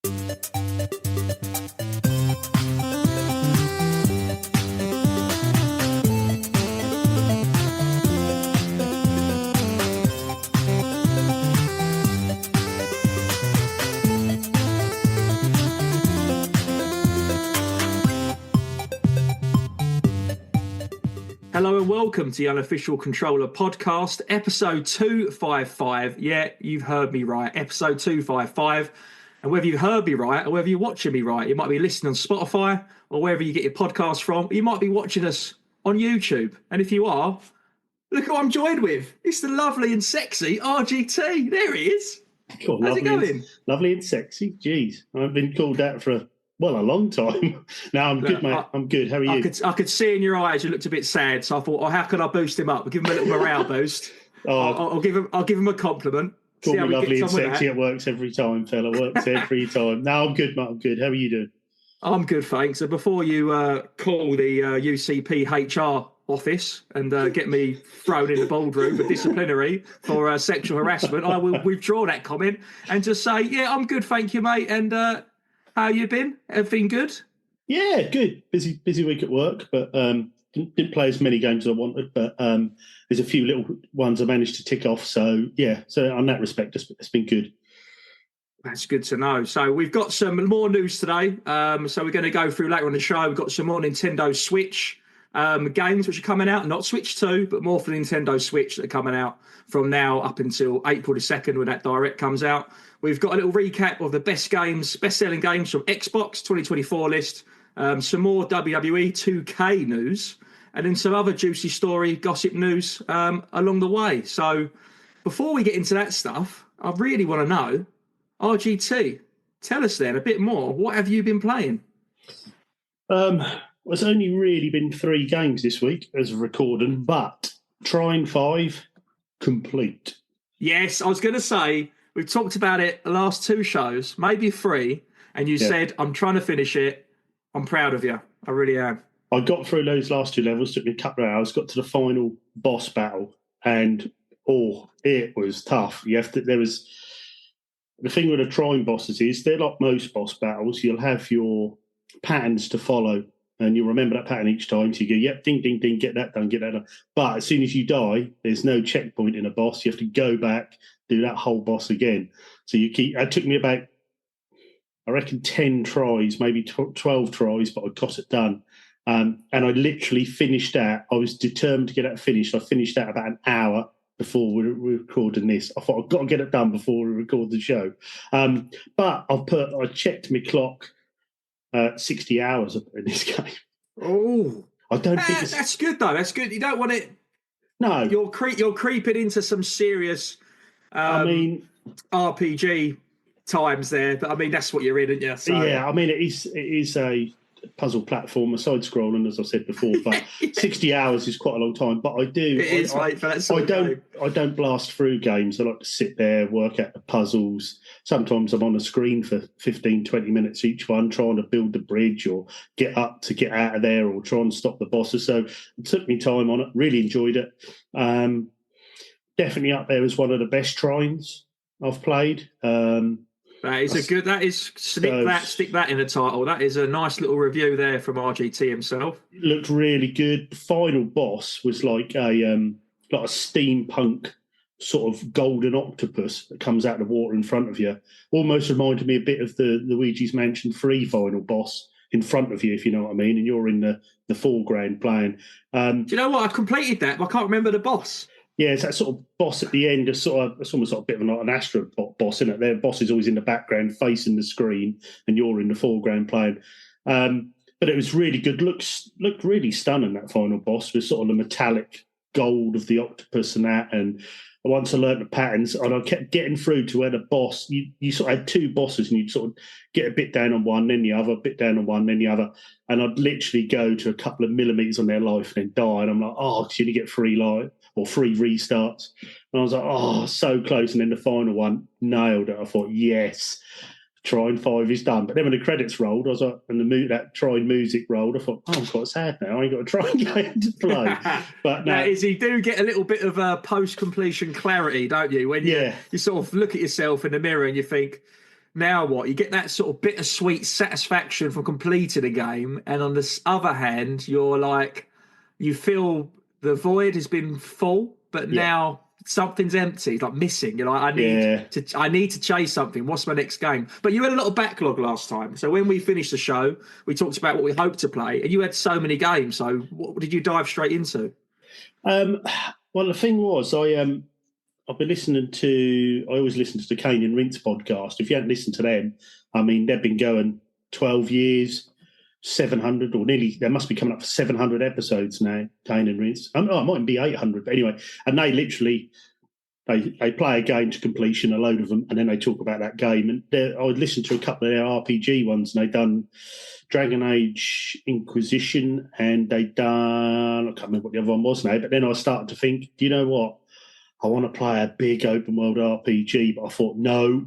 Hello and welcome to the Unofficial Controller Podcast, episode 255. Yeah, you've heard me right, episode 255. And whether you heard me right or whether you're watching me right, you might be listening on Spotify or wherever you get your podcast from. You might be watching us on YouTube. And if you are, look who I'm joined with. It's the lovely and sexy RGT. There he is. Cool, how's it going? Lovely and sexy. Jeez, I've been called that for a long time. No, I'm good, mate. I'm good. How are you? I could see in your eyes you looked a bit sad, so I thought, how can I boost him up? I'll give him a little morale boost. I'll give him a compliment. Call me lovely and sexy. It works every time, fella. Works every time. No, I'm good, mate. I'm good. How are you doing? I'm good, thanks. So before you call the UCP HR office and get me thrown in the boardroom for disciplinary for sexual harassment, I will withdraw that comment and just say, yeah, I'm good, thank you, mate. And how you been? Everything good? Yeah, good. Busy week at work, but didn't play as many games as I wanted. But there's a few little ones I managed to tick off. So yeah, so on that respect, it's been good. That's good to know. So we've got some more news today. So we're going to go through later on the show. We've got some more Nintendo Switch games which are coming out, not Switch 2, but more for the Nintendo Switch that are coming out from now up until April the 2nd when that Direct comes out. We've got a little recap of the best-selling games from Xbox 2024 list, some more WWE 2K news, and then some other juicy story, gossip news along the way. So before we get into that stuff, I really want to know, RGT, tell us then a bit more. What have you been playing? It's only really been 3 games this week as of recording, but Trine 5 complete. Yes, I was going to say, we've talked about it the last 2 shows, maybe 3, and you said, I'm trying to finish it. I'm proud of you. I really am. I got through those last 2 levels, took me a couple of hours, got to the final boss battle, and it was tough. The thing with the Trine bosses is, they're like most boss battles, you'll have your patterns to follow, and you'll remember that pattern each time. So you go, yep, ding, ding, ding, get that done, get that done. But as soon as you die, there's no checkpoint in a boss. You have to go back, do that whole boss again. So it took me about, I reckon, 10 tries, maybe 12 tries, but I got it done. And I literally finished that. I was determined to get that finished. I finished that about an hour before we were recording this. I thought, I've got to get it done before we record the show. But I checked my clock. 60 hours in this game. Oh, I don't think that's good though. That's good. You don't want it. No, you're creeping into some serious. RPG times there, but I mean that's what you're in, isn't you? So. Yeah, I mean it is a puzzle platformer, side scrolling, as I said before. But 60 hours is quite a long time. But I do. I don't blast through games. I like to sit there, work out the puzzles. Sometimes I'm on a screen for 15, 20 minutes each one, trying to build the bridge or get up to get out of there or try and stop the bosses. So it took me time on it. Really enjoyed it. Definitely up there as one of the best Trines I've played. Stick that in the title. That is a nice little review there from RGT himself. It looked really good. The final boss was like a steampunk sort of golden octopus that comes out of the water in front of you. Almost reminded me a bit of the Luigi's Mansion 3 final boss in front of you, if you know what I mean, and you're in the foreground playing. Do you know what? I completed that, but I can't remember the boss. Yeah, it's that sort of boss at the end. It's almost like a bit of an Astro boss, isn't it? Their boss is always in the background, facing the screen, and you're in the foreground playing. But it was really good. Looked really stunning, that final boss, with sort of the metallic gold of the octopus and that. And once I learned the patterns, and I kept getting through to where the boss, you sort of had 2 bosses, and you'd sort of get a bit down on one, then the other, a bit down on one, then the other. And I'd literally go to a couple of millimetres on their life and then die. And I'm like, because you only get 3 life. Or 3 restarts. And I was like, so close. And then the final one, nailed it. I thought, yes, Trine 5 is done. But then when the credits rolled, I was like, and that Trine music rolled, I thought, I'm quite sad now. I ain't got a Trine game to play. But no. You do get a little bit of post-completion clarity, don't you? When you sort of look at yourself in the mirror and you think, now what? You get that sort of bittersweet satisfaction from completing a game, and on the other hand, you're like, you feel the void has been full, but now something's empty. It's like missing. You're like, I need to chase something. What's my next game? But you had a little backlog last time. So when we finished the show, we talked about what we hoped to play, and you had so many games. So what did you dive straight into? Well, the thing was, I've been listening to. I always listen to the Kane and Rince podcast. If you haven't listened to them, I mean, they've been going 12 years, 700 or nearly. They must be coming up for 700 episodes now. Kane and Rince. It might be 800, but anyway. And they literally they play a game to completion, a load of them, and then they talk about that game. And I would listen to a couple of their RPG ones, and they've done Dragon Age Inquisition, and they've done, I can't remember what the other one was now. But then I started to think, do you know what? I want to play a big open world RPG, but I thought, no,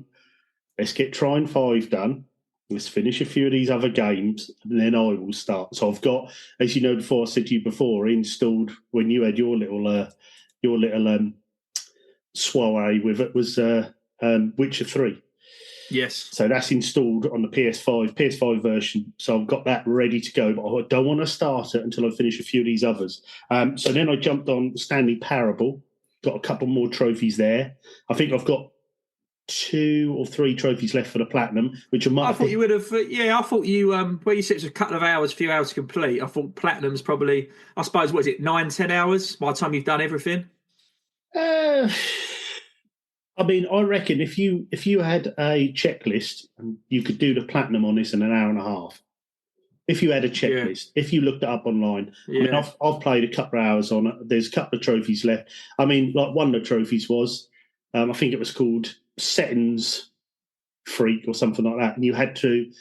let's get Trine 5 done. Let's finish a few of these other games, and then I will start. So I've got, as you know, before I said to you before, installed when you had your little soiree with it was Witcher 3. Yes. So that's installed on the PS5 version. So I've got that ready to go, but I don't want to start it until I finish a few of these others. So then I jumped on Stanley Parable. Got a couple more trophies there. I think I've got 2 or 3 trophies left for the platinum, which I thought you would have. I thought you where you said it was a couple of hours, few hours to complete. I thought platinum's probably, I suppose, what is it, 9-10 hours by the time you've done everything? I mean, I reckon if you had a checklist, you could do the platinum on this in an hour and a half. If you had a checklist, if you looked it up online. I mean, I've played a couple of hours on it. There's a couple of trophies left. I mean, like one of the trophies was, I think it was called Settings Freak or something like that, and you had to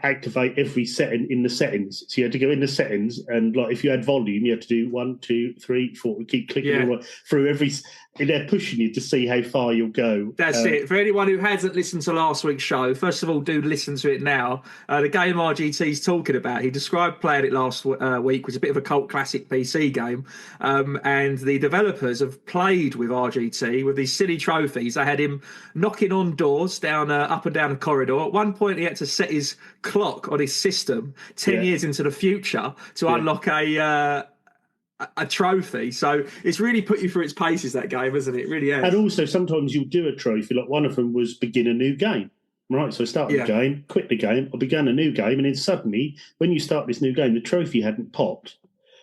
activate every setting in the settings. So you had to go in the settings, and like if you had volume, you had to do 1, 2, 3, 4. Keep clicking all through every. And they're pushing you to see how far you'll go. That's it. For anyone who hasn't listened to last week's show, first of all, do listen to it now. The game RGT's talking about, he described playing it last week, was a bit of a cult classic PC game. And the developers have played with RGT with these silly trophies. They had him knocking on doors down up and down a corridor. At one point, he had to set his clock on his system 10 years into the future to unlock a trophy. So it's really put you through its paces, that game, isn't it? It really has. And also sometimes you'll do a trophy, like one of them was begin a new game. Right, so I started the game, quit the game, I began a new game, and then suddenly when you start this new game, the trophy hadn't popped,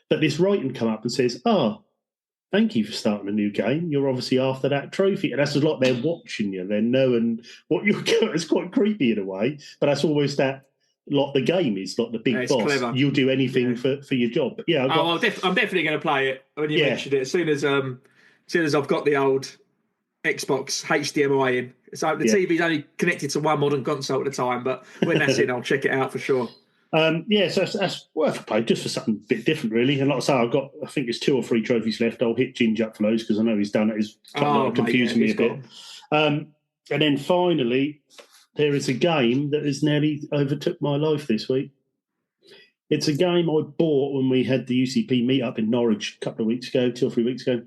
but this writing come up and says, thank you for starting a new game, you're obviously after that trophy. And that's like they're watching you, they're knowing what you're doing. It's quite creepy in a way, but that's always that. Like the game is like the big boss. Clever. You'll do anything for your job. But I'm definitely going to play it when you mentioned it. As soon as I've got the old Xbox HDMI in, so the TV's only connected to one modern console at a time. But when that's in, I'll check it out for sure. So that's worth a play, just for something a bit different, really. And like I say, I think there's 2 or 3 trophies left. I'll hit Ginge up for those because I know he's done it. He's confusing me a bit. And then finally, there is a game that has nearly overtook my life this week. It's a game I bought when we had the UCP meetup in Norwich a couple of weeks ago, 2 or 3 weeks ago.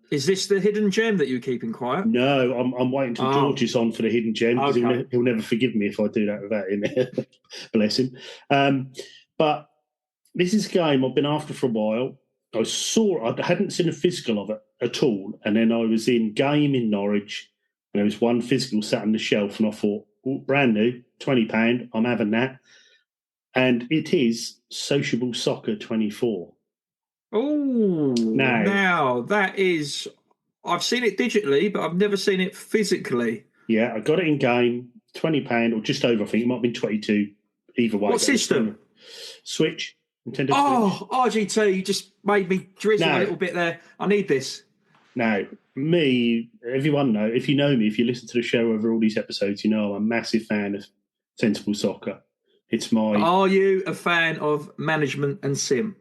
Is this the hidden gem that you're keeping quiet? No, I'm waiting till George is on for the hidden gem because he'll never forgive me if I do that without him. Bless him. But this is a game I've been after for a while. I hadn't seen a physical of it at all, and then I was in game in Norwich. And there was one physical sat on the shelf, and I thought, brand new, £20, I'm having that. And it is Sociable Soccer 24. Oh, now that is, I've seen it digitally, but I've never seen it physically. Yeah, I got it in game, £20 or just over, I think. It might have been 22, either way. What system? Switch, Nintendo Switch. Oh, RGT, you just made me drizzle a little bit there. I need this. Now, everyone know, if you know me, if you listen to the show over all these episodes, you know I'm a massive fan of Sensible Soccer. It's my... Are you a fan of management and sim?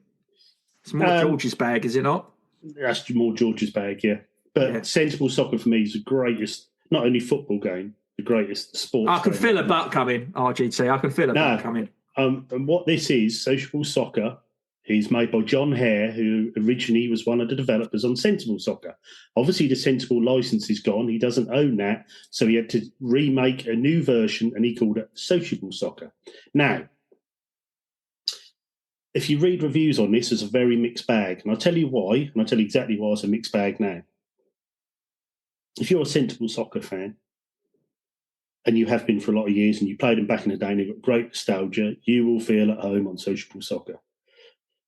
It's more George's bag, is it not? That's more George's bag, yeah. But Sensible Soccer for me is the greatest, not only football game, the greatest sports I can game. feel a butt coming, RGT. I can feel a butt coming. And what this is, Sociable Soccer, He's made by John Hare, who originally was one of the developers on Sensible Soccer. Obviously, the Sensible license is gone. He doesn't own that. So he had to remake a new version, and he called it Sociable Soccer. Now, if you read reviews on this, it's a very mixed bag. And I'll tell you why, and I'll tell you exactly why it's a mixed bag now. If you're a Sensible Soccer fan, and you have been for a lot of years, and you played them back in the day, and you've got great nostalgia, you will feel at home on Sociable Soccer.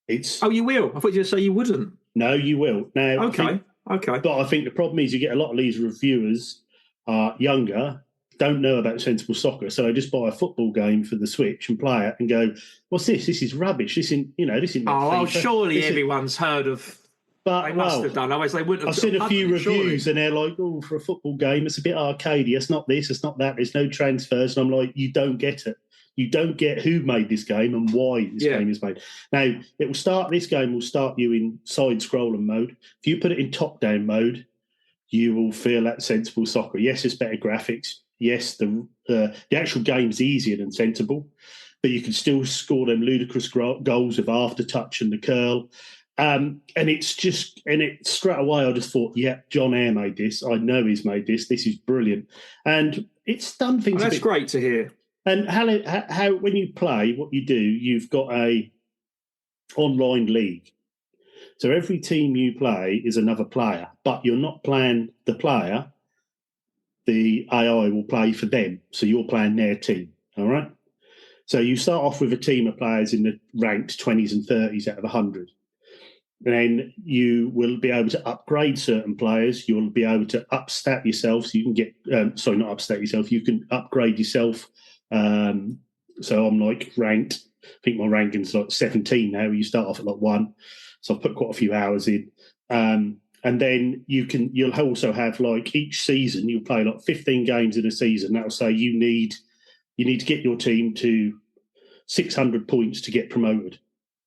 You will? I thought you were going to say you wouldn't. No, you will. Now, okay. But I think the problem is you get a lot of these reviewers are younger, don't know about Sensible Soccer, so they just buy a football game for the Switch and play it and go, "What's this? This is rubbish. This isn't, this isn't." Surely everyone's heard of. But they must have done. Otherwise, they wouldn't have. I've seen a few reviews, and they're like, "Oh, for a football game, it's a bit arcadey. It's not this. It's not that. There's no transfers." And I'm like, "You don't get it. You don't get who made this game and why this game is made." Now, this game will start you in side-scrolling mode. If you put it in top-down mode, you will feel that Sensible Soccer. Yes, it's better graphics. Yes, the actual game's easier than Sensible, but you can still score them ludicrous goals with after touch and the curl. And straight away I just thought, yeah, John Hare made this. I know he's made this. This is brilliant. And it's done things. That's great to hear. And how when you play, what you do, you've got a online league. So every team you play is another player, but you're not playing the player. The AI will play for them. So you're playing their team. All right. So you start off with a team of players in the ranked 20s and 30s out of 100. Then you will be able to upgrade certain players. You'll be able to upstat yourself. So you can get, not upstat yourself. You can upgrade yourself. So I'm like ranked. I think my ranking's like 17 now. You start off at like 1. So I've put quite a few hours in. And then you'll also have like each season, you'll play like 15 games in a season. That'll say you need to get your team to 600 points to get promoted.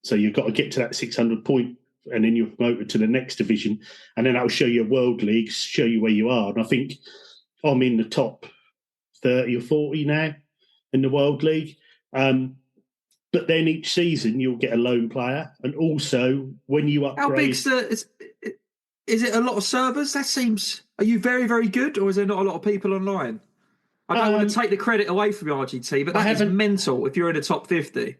So you've got to get to that 600 point, and then you're promoted to the next division. And then that'll show you a world league, show you where you are. And I think I'm in the top 30 or 40 now in the world league. But then each season you'll get a lone player. And also when you upgrade... How big's is it a lot of servers? That seems... Are you very, very good, or is there not a lot of people online? I don't want to take the credit away from RGT, but that is mental if you're in the top 50.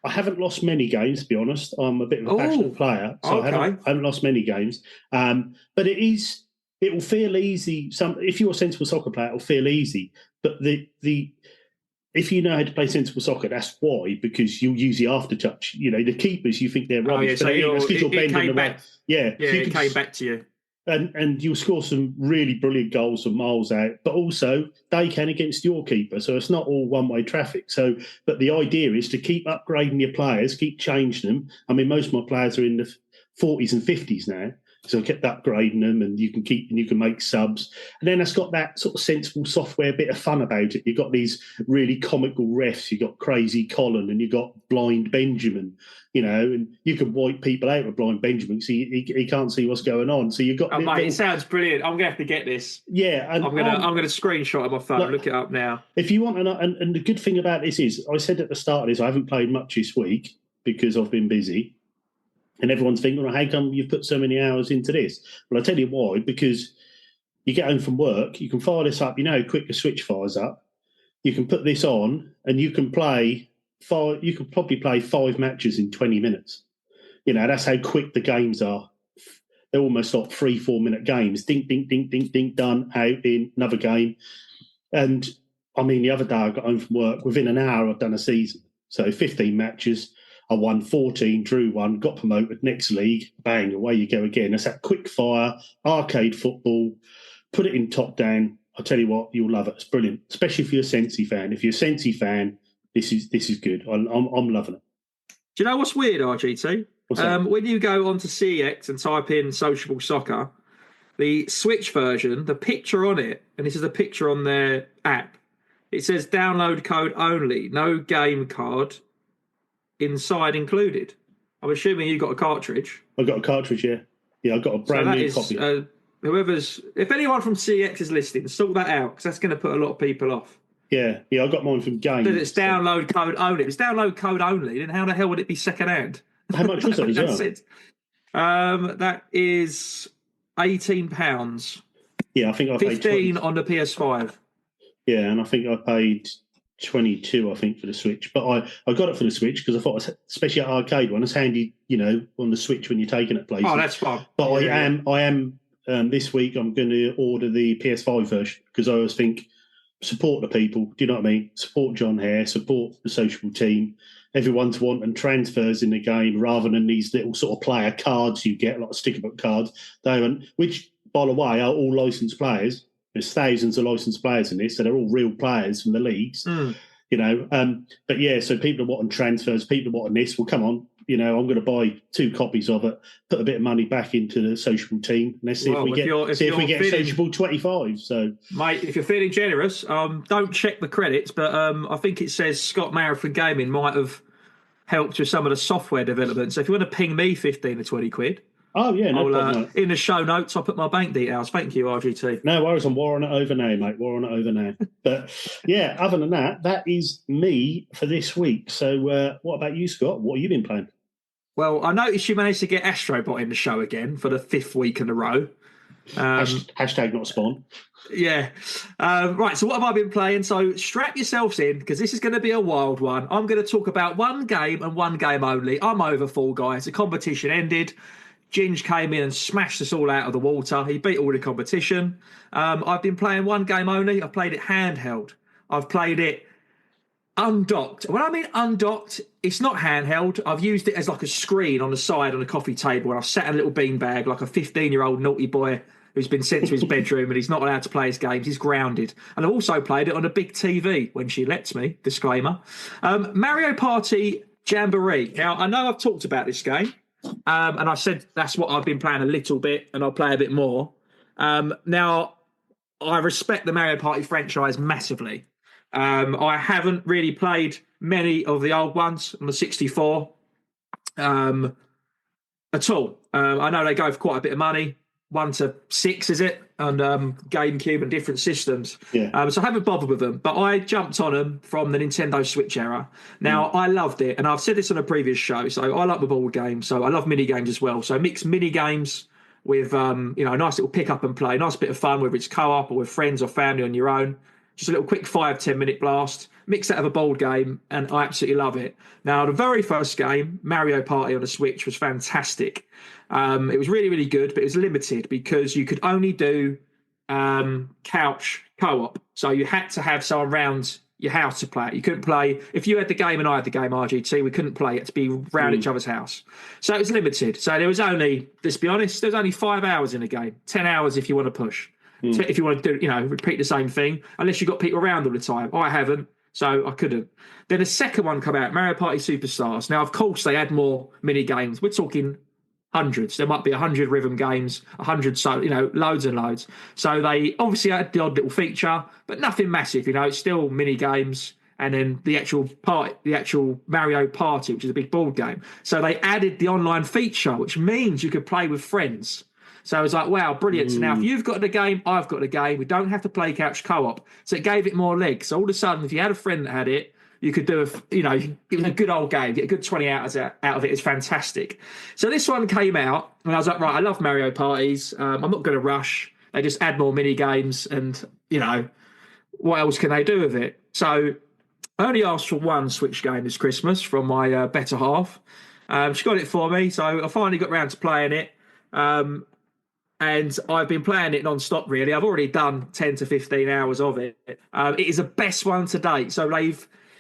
I haven't lost many games, to be honest. I'm a bit of a passionate player, so I haven't lost many games. But it will feel easy. If you're a Sensible Soccer player, it will feel easy. But if you know how to play Sensible Soccer, that's why, because you'll use the aftertouch. The keepers, you think they're rubbish. So it came back. Yeah, it came back to you. And you'll score some really brilliant goals from miles out, but also they can against your keeper. So it's not all one-way traffic. But the idea is to keep upgrading your players, keep changing them. I mean, most of my players are in the 40s and 50s now. So I kept upgrading them, and you can make subs. And then it's got that sort of Sensible Software bit of fun about it. You've got these really comical refs. You've got Crazy Colin, and you've got Blind Benjamin, and you can wipe people out with Blind Benjamin, so he can't see what's going on. So you've got... Oh, mate, it sounds brilliant. I'm going to have to get this. Yeah. And I'm going to screenshot it on my phone, look it up now. If you want, and the good thing about this is, I said at the start of this, I haven't played much this week because I've been busy. And everyone's thinking, well, how come you've put so many hours into this? Well, I'll tell you why. Because you get home from work, you can fire this up. You know how quick the Switch fires up. You can put this on, and you can play 5. You can probably play 5 matches in 20 minutes. That's how quick the games are. They're almost like 3-4 minute games. Dink, dink, dink, dink, dink, done, out, in, another game. And I mean, the other day I got home from work. Within an hour, I've done a season. So 15 matches. I won 14, drew 1, got promoted, next league, bang, away you go again. It's that quick fire, arcade football, put it in top down. I'll tell you what, you'll love it. It's brilliant, especially if you're a Sensi fan. If you're a Sensi fan, this is good. I'm loving it. Do you know what's weird, RGT? What's that? When you go onto CX and type in Sociable Soccer, the Switch version, the picture on it, and this is a picture on their app, it says download code only, no game card inside included. I'm assuming you got a cartridge. I got a cartridge, yeah. Yeah, I got a brand new copy. If anyone from CX is listening, sort that out, because that's going to put a lot of people off. Yeah, I got mine from Games. But it's download code only. If it's download code only, then how the hell would it be second hand? How much was that as That's well? it. That is £18. Yeah, I think I paid 15 20. on the PS5. Yeah, and I think I paid 22, I think, for the Switch. But I got it for the Switch because I thought, especially at arcade one, it's handy, on the Switch when you're taking it places. Oh, that's fun. But I am this week. I'm going to order the PS5 version because I always think support the people. Do you know what I mean? Support John Hare, support the Sociable team. Everyone's wanting transfers in the game rather than these little sort of player cards you get, like sticker book cards. They haven't, which, by the way, are all licensed players. There's thousands of licensed players in this, so they're all real players from the leagues. But yeah, so people are wanting transfers, people are wanting this. Well, come on, I'm going to buy 2 copies of it, put a bit of money back into the Sociable team. And let's see if we get Sociable 25. So, mate, if you're feeling generous, don't check the credits, but I think it says Scott Marathon Gaming might have helped with some of the software development. So if you want to ping me 15 or 20 quid. Oh, yeah, no problem. In the show notes, I'll put my bank details. Thank you, RGT. No worries, I'm warring it over now, mate. Warring it over now. But, yeah, other than that, that is me for this week. So what about you, Scott? What have you been playing? Well, I noticed you managed to get Astrobot in the show again for the 5th week in a row. Hashtag not spawn. Yeah. Right, so what have I been playing? So strap yourselves in because this is going to be a wild one. I'm going to talk about one game and one game only. I'm over Fall Guys. The competition ended. Ginge came in and smashed us all out of the water. He beat all the competition. I've been playing one game only. I've played it handheld. I've played it undocked. When I mean undocked, it's not handheld. I've used it as like a screen on the side on a coffee table, and I've sat in a little beanbag like a 15-year-old naughty boy who's been sent to his bedroom and he's not allowed to play his games. He's grounded. And I've also played it on a big TV when she lets me. Disclaimer. Mario Party Jamboree. Now, I know I've talked about this game, and I said that's what I've been playing a little bit, and I'll play a bit more. Now, I respect the Mario Party franchise massively. I haven't really played many of the old ones on the 64 at all. I know they go for quite a bit of money, 1 to 6, is it? And GameCube and different systems. Yeah. So I haven't bothered with them, but I jumped on them from the Nintendo Switch era. Now, I loved it, and I've said this on a previous show, so I like the board games, so I love mini games as well. So mix mini games with, a nice little pick up and play, nice bit of fun, whether it's co-op or with friends or family on your own. Just a little quick 5-10 minute blast, mix that of a board game, and I absolutely love it. Now, the very first game, Mario Party on the Switch, was fantastic. It was really, really good, but it was limited because you could only do couch co-op. So you had to have someone around your house to play it. You couldn't play, if you had the game and I had the game, RGT, we couldn't play it to be around each other's house. So it was limited. So there was only, let's be honest, there was only 5 hours in the game, 10 hours if you want to push. If you want to do, repeat the same thing, unless you've got people around all the time. I haven't, so I couldn't. Then the second one come out, Mario Party Superstars. Now, of course, they add more mini games. We're talking hundreds. There might be 100 rhythm games, 100, loads and loads. So they obviously add the odd little feature, but nothing massive. It's still mini games. And then the actual Mario Party, which is a big board game. So they added the online feature, which means you could play with friends. So I was like, wow, brilliant. So now if you've got the game, I've got the game. We don't have to play couch co-op. So it gave it more legs. So all of a sudden, if you had a friend that had it, you could do it was a good old game. Get a good 20 hours out of it. It's fantastic. So this one came out, and I was like, right, I love Mario parties. I'm not going to rush. They just add more mini games, and, what else can they do with it? So I only asked for one Switch game this Christmas from my better half. She got it for me, so I finally got round to playing it. And I've been playing it non-stop, really. I've already done 10 to 15 hours of it. It is the best one to date. So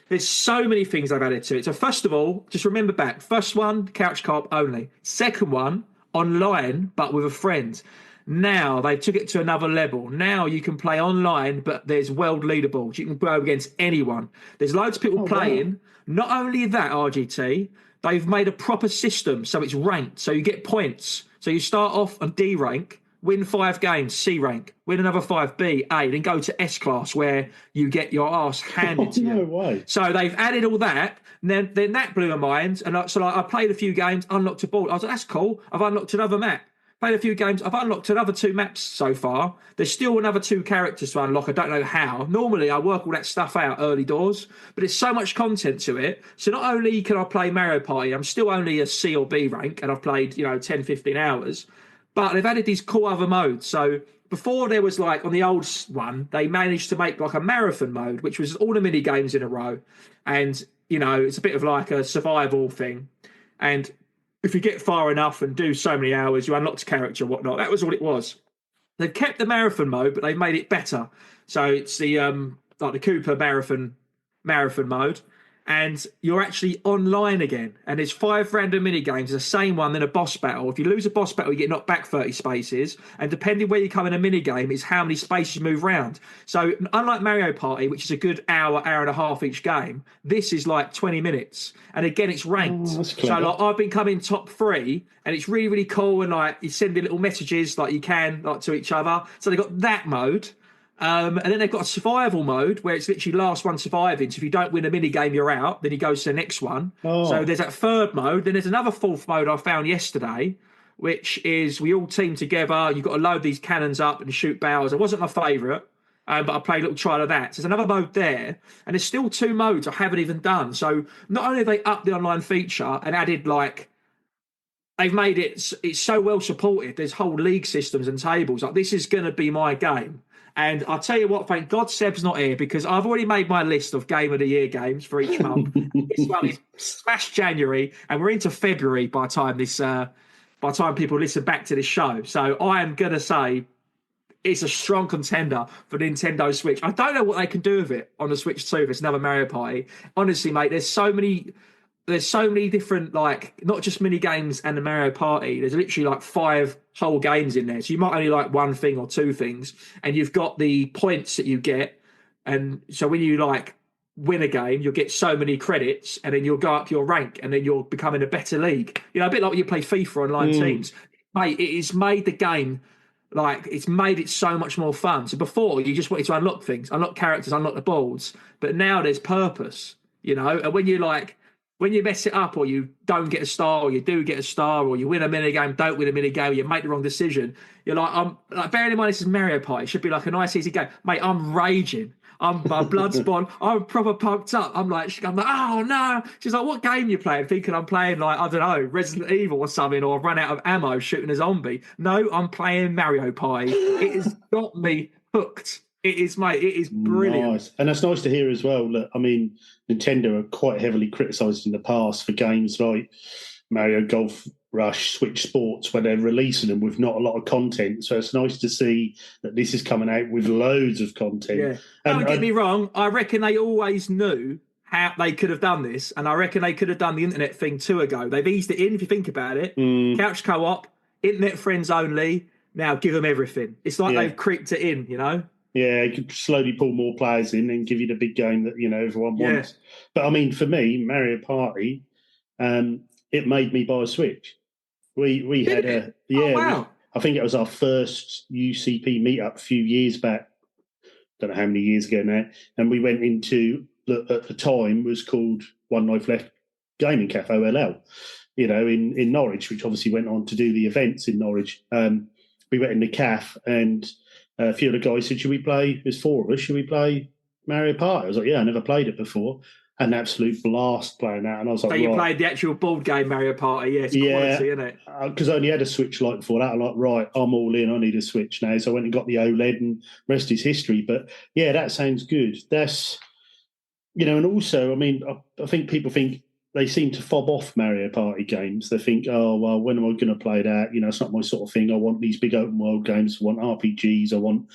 there's so many things they've added to it. So first of all, just remember back. First one, couch co-op only. Second one, online, but with a friend. Now they took it to another level. Now you can play online, but there's world leaderboards. You can go against anyone. There's loads of people playing. Wow. Not only that, RGT, they've made a proper system. So it's ranked. So you get points. So you start off on D rank, win 5 games, C rank, win another 5, B, A, then go to S class where you get your arse handed to you. No way. So they've added all that, and then that blew my mind. And I played a few games, unlocked a board. I was like, that's cool. I've unlocked another map. Played a few games. I've unlocked another 2 maps so far. There's still another 2 characters to unlock. I don't know how. Normally, I work all that stuff out early doors, but there's so much content to it. So not only can I play Mario Party, I'm still only a C or B rank, and I've played, 10, 15 hours. But they've added these cool other modes. So before there was like on the old one, they managed to make like a marathon mode, which was all the mini games in a row. And, it's a bit of like a survival thing. And if you get far enough and do so many hours, you unlocked a character and whatnot. That was all it was. They've kept the marathon mode, but they've made it better. So it's the like the Cooper marathon mode, and you're actually online again. And there's 5 random mini games, the same one, then a boss battle. If you lose a boss battle, you get knocked back 30 spaces. And depending where you come in a mini game, is how many spaces you move around. So unlike Mario Party, which is a good hour and a half each game, this is like 20 minutes. And again, it's ranked. So like I've been coming top 3, and it's really, really cool. And like you send me little messages like you can like to each other. So they've got that mode. And then they've got a survival mode where it's literally last one surviving. So if you don't win a mini game, you're out. Then he goes to the next one. So there's that 3rd mode. Then there's another 4th mode I found yesterday, which is we all team together. You've got to load these cannons up and shoot barrels. It wasn't my favourite, but I played a little trial of that. So there's another mode there. And there's still 2 modes I haven't even done. So not only have they upped the online feature and added like, they've made it's so well supported. There's whole league systems and tables. Like this is going to be my game. And I'll tell you what, thank God Seb's not here, because I've already made my list of Game of the Year games for each month. This one is smash January, and we're into February by the time people listen back to this show. So I am going to say it's a strong contender for Nintendo Switch. I don't know what they can do with it on the Switch 2 if it's another Mario Party. Honestly, mate, there's so many different, like, not just mini games and the Mario Party. There's literally like 5 whole games in there. So you might only like one thing or 2 things, and you've got the points that you get. And so when you like win a game, you'll get so many credits, and then you'll go up your rank, and then you'll become in a better league. A bit like when you play FIFA online teams. Mate, it has made the game, like, it's made it so much more fun. So before, you just wanted to unlock things, unlock characters, unlock the boards. But now there's purpose, and when you mess it up, or you don't get a star, or you do get a star, or you win a minigame, don't win a minigame, you make the wrong decision, you're like, I'm like, bearing in mind this is Mario Party, it should be like a nice easy game. Mate, I'm raging. My blood's spawned. I'm proper pumped up. I'm like, oh no. She's like, what game you playing? Thinking I'm playing like, I don't know, Resident Evil or something, or I've run out of ammo shooting a zombie. No, I'm playing Mario Party. It has got me hooked. It is, mate. It is brilliant. Nice. And that's nice to hear as well. That, I mean, Nintendo are quite heavily criticised in the past for games like Mario Golf Rush, Switch Sports, where they're releasing them with not a lot of content. So it's nice to see that this is coming out with loads of content. Yeah. Don't get me wrong. I reckon they always knew how they could have done this, and I reckon they could have done the internet thing 2 ago. They've eased it in, if you think about it. Couch co-op, internet friends only. Now give them everything. It's like they've creeped it in, Yeah, you could slowly pull more players in and give you the big game that everyone wants. But I mean, for me, Mario Party, it made me buy a Switch. We had a wow. I think it was our first UCP meetup a few years back. Don't know how many years ago now, and we went into at the time was called One Knife Left Gaming Cafe, OLL. In Norwich, which obviously went on to do the events in Norwich. We went in the cafe, and a few of the guys said, should we play, there's 4 of us, should we play Mario Party? I was like, yeah, I never played it before. Had an absolute blast playing that. And I was like, so you played the actual board game Mario Party, it's quality, isn't it? Because I only had a Switch Lite before that. I'm like, right, I'm all in, I need a Switch now. So I went and got the OLED, and rest is history. But yeah, that sounds good. That's, and also, I mean, I think people think, they seem to fob off Mario Party games. They think, oh, well, when am I going to play that? It's not my sort of thing. I want these big open world games. I want RPGs. I want,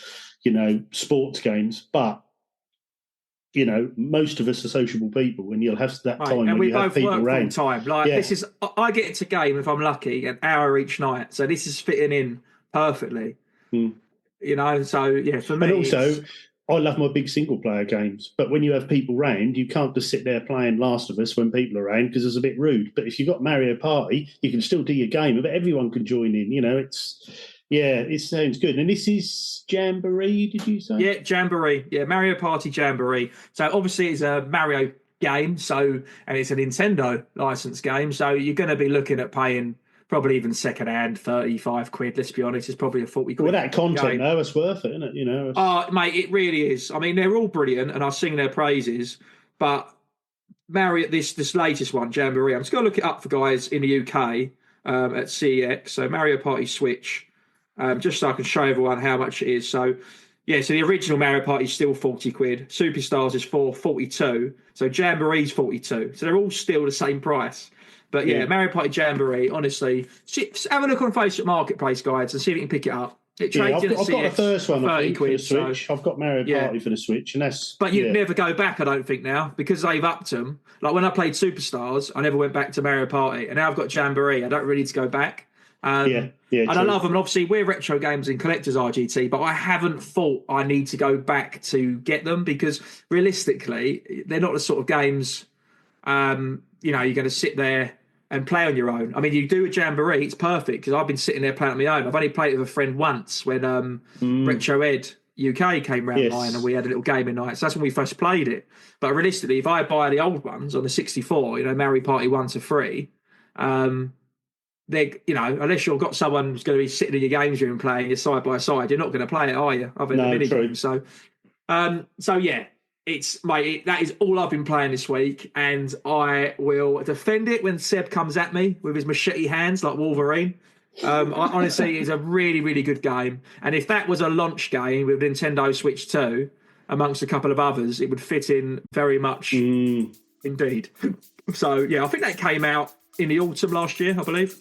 sports games. But, most of us are sociable people, and you'll have that time when you have people around. And we both work full time. Like, this is, I get into game, if I'm lucky, an hour each night. So this is fitting in perfectly. So, yeah, for me. And also, I love my big single-player games, but when you have people round, you can't just sit there playing Last of Us when people are around, because it's a bit rude. But if you've got Mario Party, you can still do your game, but everyone can join in. It sounds good. And this is Jamboree, did you say? Yeah, Jamboree. Yeah, Mario Party Jamboree. So obviously it's a Mario game, and it's a Nintendo licensed game, so you're going to be looking at paying probably even second hand, 35 quid. Let's be honest, it's probably a 40 quid. With that content, game. though, it's worth it, isn't it? You know. Oh, mate, it really is. I mean, they're all brilliant, and I sing their praises. But this latest one, Jamboree, I'm just going to look it up for guys in the UK at CEX. So Mario Party Switch, just so I can show everyone how much it is. So, yeah, so the original Mario Party is still 40 quid. Superstars is 42. So Jamboree's 42. So they're all still the same price. But yeah, Mario Party Jamboree, honestly, have a look on Facebook Marketplace, guys, and see if you can pick it up. It trades I've got the first one, I think, quid, for the Switch. So, I've got Mario Party for the Switch, and that's... But you'd never go back, I don't think, now, because they've upped them. Like, when I played Superstars, I never went back to Mario Party, and now I've got Jamboree. I don't really need to go back. And I love them. And obviously, we're retro games and collectors RGT, but I haven't thought I need to go back to get them, because realistically, they're not the sort of games, you're going to sit there and play on your own. I mean, you do a Jamboree, it's perfect, because I've been sitting there playing on my own. I've only played it with a friend once when Retro Ed UK came round mine and we had a little gaming night. So that's when we first played it. But realistically, if I buy the old ones on the 64, Mario Party 1 to 3, they, unless you've got someone who's going to be sitting in your games room playing you side by side, you're not going to play it, are you? Other than the mini games. So yeah. That is all I've been playing this week, and I will defend it when Seb comes at me with his machete hands like Wolverine. Honestly, it's a really, really good game. And if that was a launch game with Nintendo Switch 2, amongst a couple of others, it would fit in very much indeed. So, yeah, I think that came out in the autumn last year, I believe.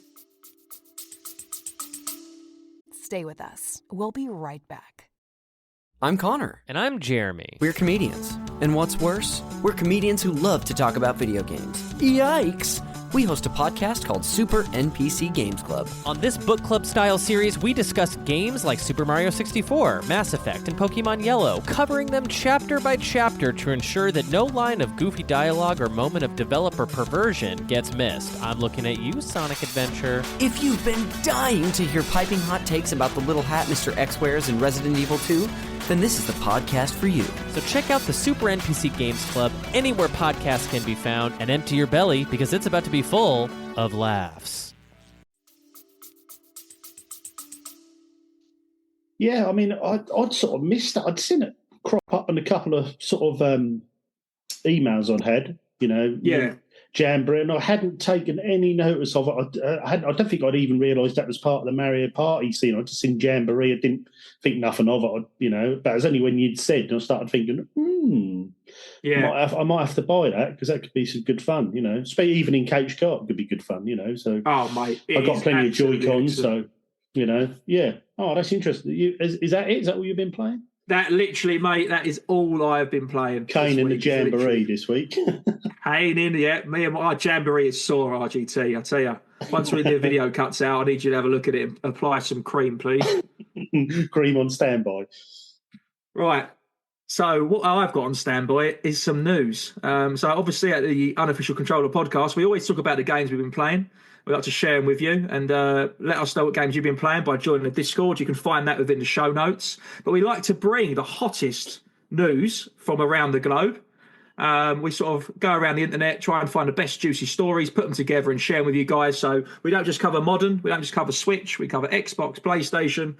Stay with us. We'll be right back. I'm Connor. And I'm Jeremy. We're comedians. And what's worse, we're comedians who love to talk about video games. Yikes! We host a podcast called Super NPC Games Club. On this book club style series, we discuss games like Super Mario 64, Mass Effect, and Pokemon Yellow, covering them chapter by chapter to ensure that no line of goofy dialogue or moment of developer perversion gets missed. I'm looking at you, Sonic Adventure. If you've been dying to hear piping hot takes about the little hat Mr. X wears in Resident Evil 2, then this is the podcast for you. So check out the Super NPC Games Club anywhere podcasts can be found, and empty your belly because it's about to be full of laughs. Yeah, I mean, I'd sort of missed that. I'd seen it crop up in a couple of sort of emails I'd had, Jamboree, and I hadn't taken any notice of it. I don't think I'd even realised that was part of the Mario Party scene. I'd just seen Jamboree. I didn't think nothing of it, but it was only when you'd said, and I started thinking, I might have to buy that, because that could be some good fun, even in Coach Kart could be good fun, so. Oh, mate. I've got plenty of Joy-Cons, so, yeah. Oh, that's interesting. Is that it? Is that what you've been playing? That literally, mate, that is all I've been playing. Kane in the Jamboree this week. Kane in, me and my Jamboree is sore, RGT, I tell you. Once the video cuts out, I need you to have a look at it and apply some cream, please. Cream on standby. Right. So what I've got on standby is some news. So obviously at the Unofficial Controller Podcast, we always talk about the games we've been playing. We like to share them with you, and let us know what games you've been playing by joining the Discord. You can find that within the show notes. But we like to bring the hottest news from around the globe. We sort of go around the internet, try and find the best juicy stories, put them together and share them with you guys. So we don't just cover modern, we don't just cover Switch, we cover Xbox, PlayStation,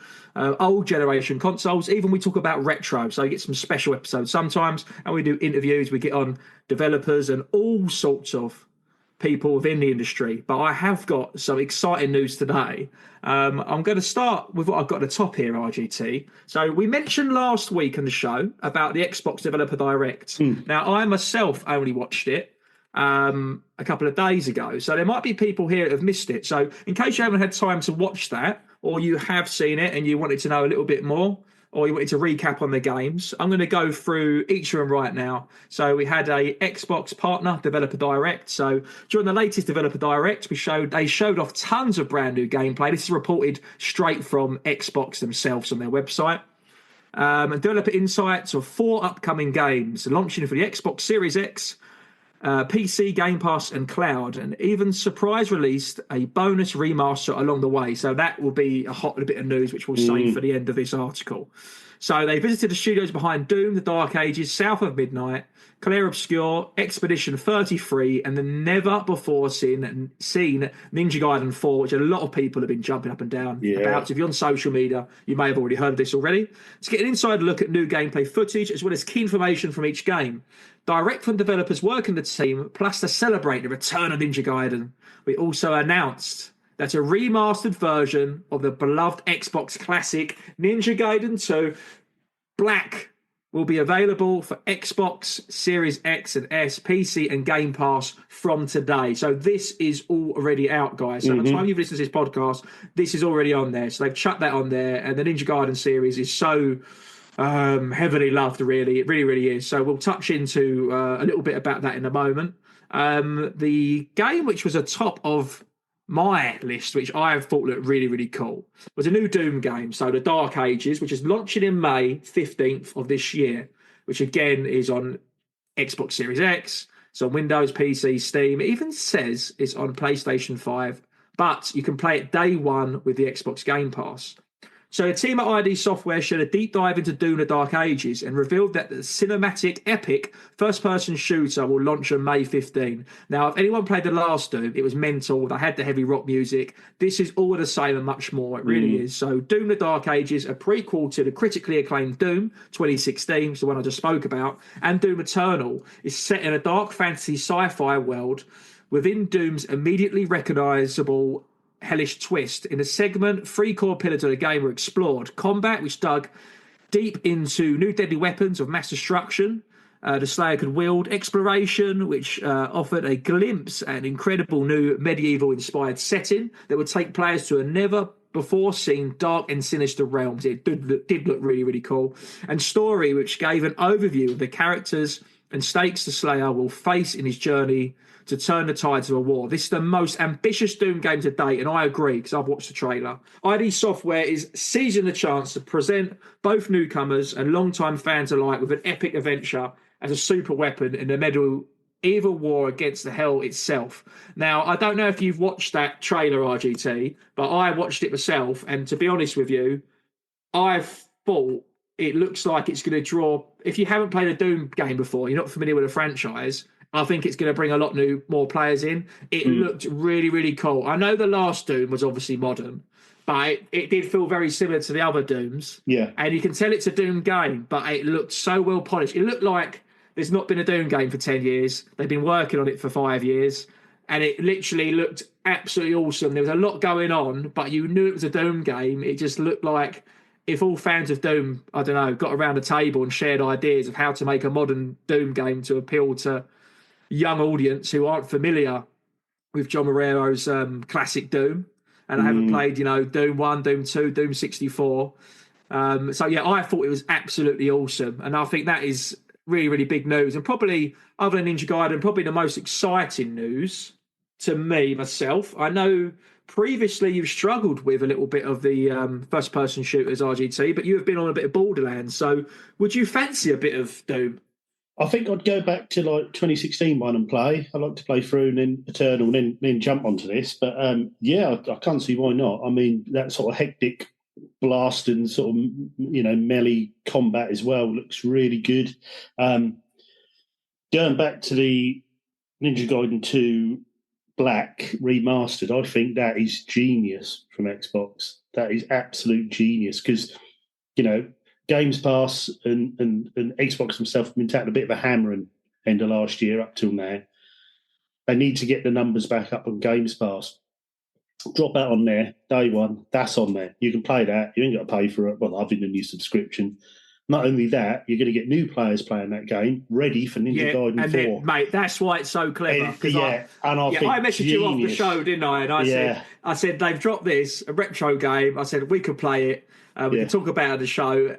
old generation consoles. Even we talk about retro, so you get some special episodes sometimes, and we do interviews. We get on developers and all sorts of people within the industry. But I have got some exciting news today. I'm going to start with what I've got at the top here, RGT. So we mentioned last week on the show about the Xbox Developer Direct. Now, I myself only watched it a couple of days ago, so there might be people here that have missed it. So in case you haven't had time to watch that, or you have seen it and you wanted to know a little bit more, or you wanted to recap on the games, I'm going to go through each of them right now. So we had a Xbox Partner Developer Direct. So during the latest Developer Direct, they showed off tons of brand new gameplay. This is reported straight from Xbox themselves on their website. And developer insights of 4 upcoming games launching for the Xbox Series X, PC, Game Pass and Cloud, and even surprise released a bonus remaster along the way. So that will be a hot bit of news which we'll save for the end of this article. So they visited the studios behind Doom, The Dark Ages, South of Midnight, Clair Obscur, Expedition 33, and the never-before-seen Ninja Gaiden 4, which a lot of people have been jumping up and down about. So if you're on social media, you may have already heard of this already. To get an inside look at new gameplay footage, as well as key information from each game, direct from developers working the team, plus to celebrate the return of Ninja Gaiden, we also announced that a remastered version of the beloved Xbox classic Ninja Gaiden 2 Black will be available for Xbox Series X and S, PC and Game Pass from today. So this is already out, guys. So by the time you've listened to this podcast, this is already on there. So they've chucked that on there, and the Ninja Gaiden series is so heavily loved, really. It really, really is. So we'll touch into a little bit about that in a moment. The game which was atop of my list, which I thought looked really, really cool, was a new Doom game. So The Dark Ages, which is launching in May 15th of this year, which again is on Xbox Series X. It's on Windows, PC, Steam. It even says it's on PlayStation 5, but you can play it day one with the Xbox Game Pass. So the team at ID Software shared a deep dive into Doom The Dark Ages and revealed that the cinematic epic first-person shooter will launch on May 15. Now, if anyone played the last Doom, it was mental. They had the heavy rock music. This is all the same and much more. It really is. So Doom The Dark Ages, a prequel to the critically acclaimed Doom 2016, which is the one I just spoke about, and Doom Eternal, is set in a dark fantasy sci-fi world within Doom's immediately recognisable hellish twist. In a segment, 3 core pillars of the game were explored: combat, which dug deep into new deadly weapons of mass destruction the Slayer could wield; exploration, which offered a glimpse at an incredible new medieval-inspired setting that would take players to a never-before-seen dark and sinister realms. It did look really, really cool; and story, which gave an overview of the characters and stakes the Slayer will face in his journey to turn the tides of a war. This is the most ambitious Doom game to date, and I agree because I've watched the trailer. ID Software is seizing the chance to present both newcomers and long-time fans alike with an epic adventure as a super weapon in the medieval war against the hell itself. Now, I don't know if you've watched that trailer, RGT, but I watched it myself, and to be honest with you, I've thought it looks like it's going to draw... If you haven't played a Doom game before, you're not familiar with the franchise, I think it's going to bring a lot more players in. It looked really, really cool. I know the last Doom was obviously modern, but it did feel very similar to the other Dooms. Yeah. And you can tell it's a Doom game, but it looked so well polished. It looked like there's not been a Doom game for 10 years. They've been working on it for 5 years. And it literally looked absolutely awesome. There was a lot going on, but you knew it was a Doom game. It just looked like if all fans of Doom, I don't know, got around a table and shared ideas of how to make a modern Doom game to appeal to young audience who aren't familiar with John Morero's classic Doom and I haven't played, Doom 1, Doom 2, Doom 64. So, yeah, I thought it was absolutely awesome. And I think that is really, really big news. And probably, other than Ninja Gaiden, probably the most exciting news to me, myself. I know previously you've struggled with a little bit of the first-person shooters, RGT, but you have been on a bit of Borderlands. So would you fancy a bit of Doom? I think I'd go back to 2016 one and play. I like to play through and then Eternal and then jump onto this. But I can't see why not. I mean, that sort of hectic blast and sort of, melee combat as well looks really good. Going back to the Ninja Gaiden 2 Black remastered, I think that is genius from Xbox. That is absolute genius because, Games Pass and Xbox themselves have been taking a bit of a hammering end of last year up till now. They need to get the numbers back up on Games Pass. Drop that on there, day one, that's on there. You can play that. You ain't got to pay for it. Well, I've been a new subscription. Not only that, you're going to get new players playing that game, ready for Ninja Gaiden 4. Then, mate, that's why it's so clever. I messaged you off the show, didn't I? And I said they've dropped this, a retro game. I said we could play it. We could talk about it on the show.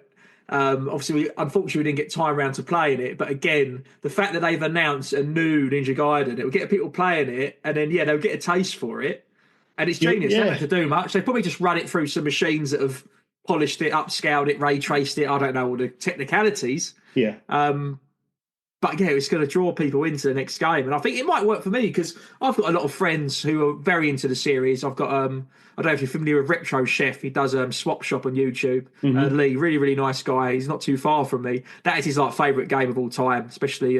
Obviously, unfortunately, we didn't get time around to playing it. But again, the fact that they've announced a new Ninja Gaiden, it will get people playing it, and then they'll get a taste for it. And it's genius. They don't have to do much. They probably just run it through some machines that have polished it, upscaled it, ray traced it. I don't know all the technicalities. Yeah. But yeah, it's going to draw people into the next game, and I think it might work for me because I've got a lot of friends who are very into the series. I've got I don't know if you're familiar with Retro Chef. He does Swap Shop on YouTube. Lee, really really nice guy. He's not too far from me. That is his like favourite game of all time, especially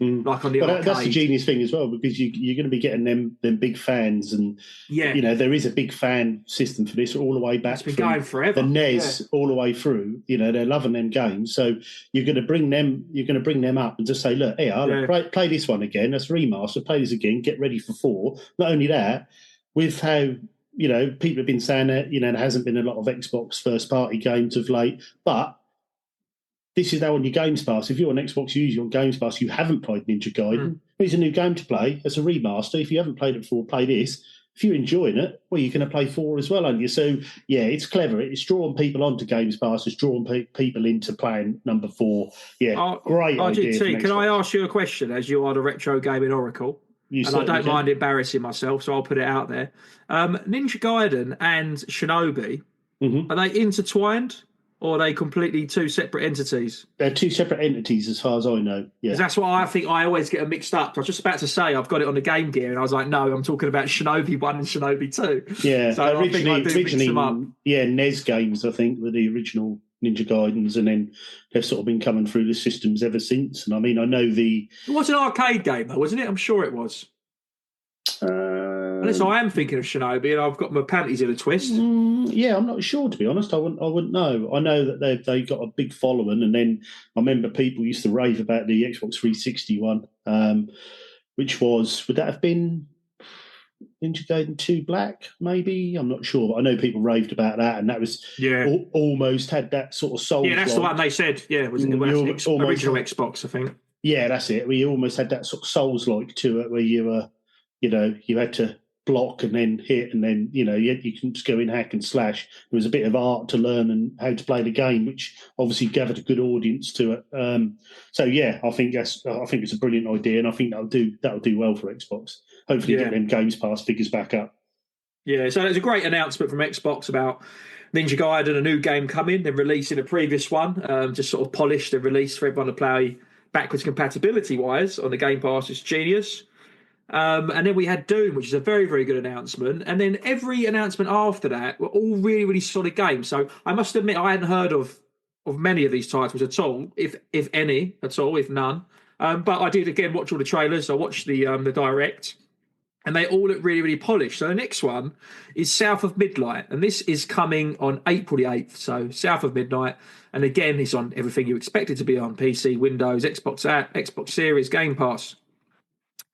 like on the arcade. That's the genius thing as well, because you're going to be getting them big fans, and there is a big fan system for this all the way back. It's been going forever. The NES all the way through. They're loving them games, so you're going to bring them. You're going to bring them up and just say, look, play this one again. Let's remaster. Play this again. Get ready for 4. Not only that, with how people have been saying that there hasn't been a lot of Xbox first party games of late, but this is now on your Games Pass. If you're on Xbox, you use your Games Pass, you haven't played Ninja Gaiden, here's a new game to play. It's a remaster. If you haven't played it before, play this. If you're enjoying it, well, you're going to play 4 as well, aren't you? So, yeah, it's clever. It's drawing people onto Games Pass. It's drawing people into playing number 4. Yeah, great idea. RGT, can I ask you a question, as you are the retro gaming oracle? I don't mind embarrassing myself, so I'll put it out there. Ninja Gaiden and Shinobi, are they intertwined? Or are they completely 2 separate entities? They're 2 separate entities as far as I know. Yeah. That's what I think. I always get them mixed up. I was just about to say I've got it on the Game Gear, and I was like, no, I'm talking about Shinobi 1 and Shinobi 2. Yeah, so originally NES games, I think, were the original Ninja Gaidens, and then they've sort of been coming through the systems ever since. And I mean, I know it was an arcade game, though, wasn't it? I'm sure it was. Unless I am thinking of Shinobi and I've got my panties in a twist. Yeah, I'm not sure, to be honest. I wouldn't know. I know that they got a big following, and then I remember people used to rave about the Xbox 360 one, which would that have been Ninja Gaiden 2 Black, maybe? I'm not sure, but I know people raved about that, and that was almost had that sort of soul. Yeah, that's the one they said. Yeah, it was in the original Xbox, I think. Yeah, that's it. We almost had that sort of Souls-like to it, where you were, you had to block and then hit, and then you can just go in hack and slash. There was a bit of art to learn and how to play the game, which obviously gathered a good audience to it. So yeah, I think it's a brilliant idea, and I think that'll do well for Xbox. Hopefully, get them Games Pass figures back up. Yeah, so there's a great announcement from Xbox about Ninja Gaiden, a new game coming. They're releasing a previous one, just sort of polished and released for everyone to play backwards compatibility wise on the Game Pass. It's genius. And then we had Doom, which is a very, very good announcement. And then every announcement after that were all really, really solid games. So I must admit, I hadn't heard of many of these titles at all, if any at all, if none. But I did, again, watch all the trailers. I watched the Direct, and they all look really, really polished. So the next one is South of Midnight, and this is coming on April the 8th. So South of Midnight. And again, it's on everything you expect it to be on: PC, Windows, Xbox Series, Game Pass.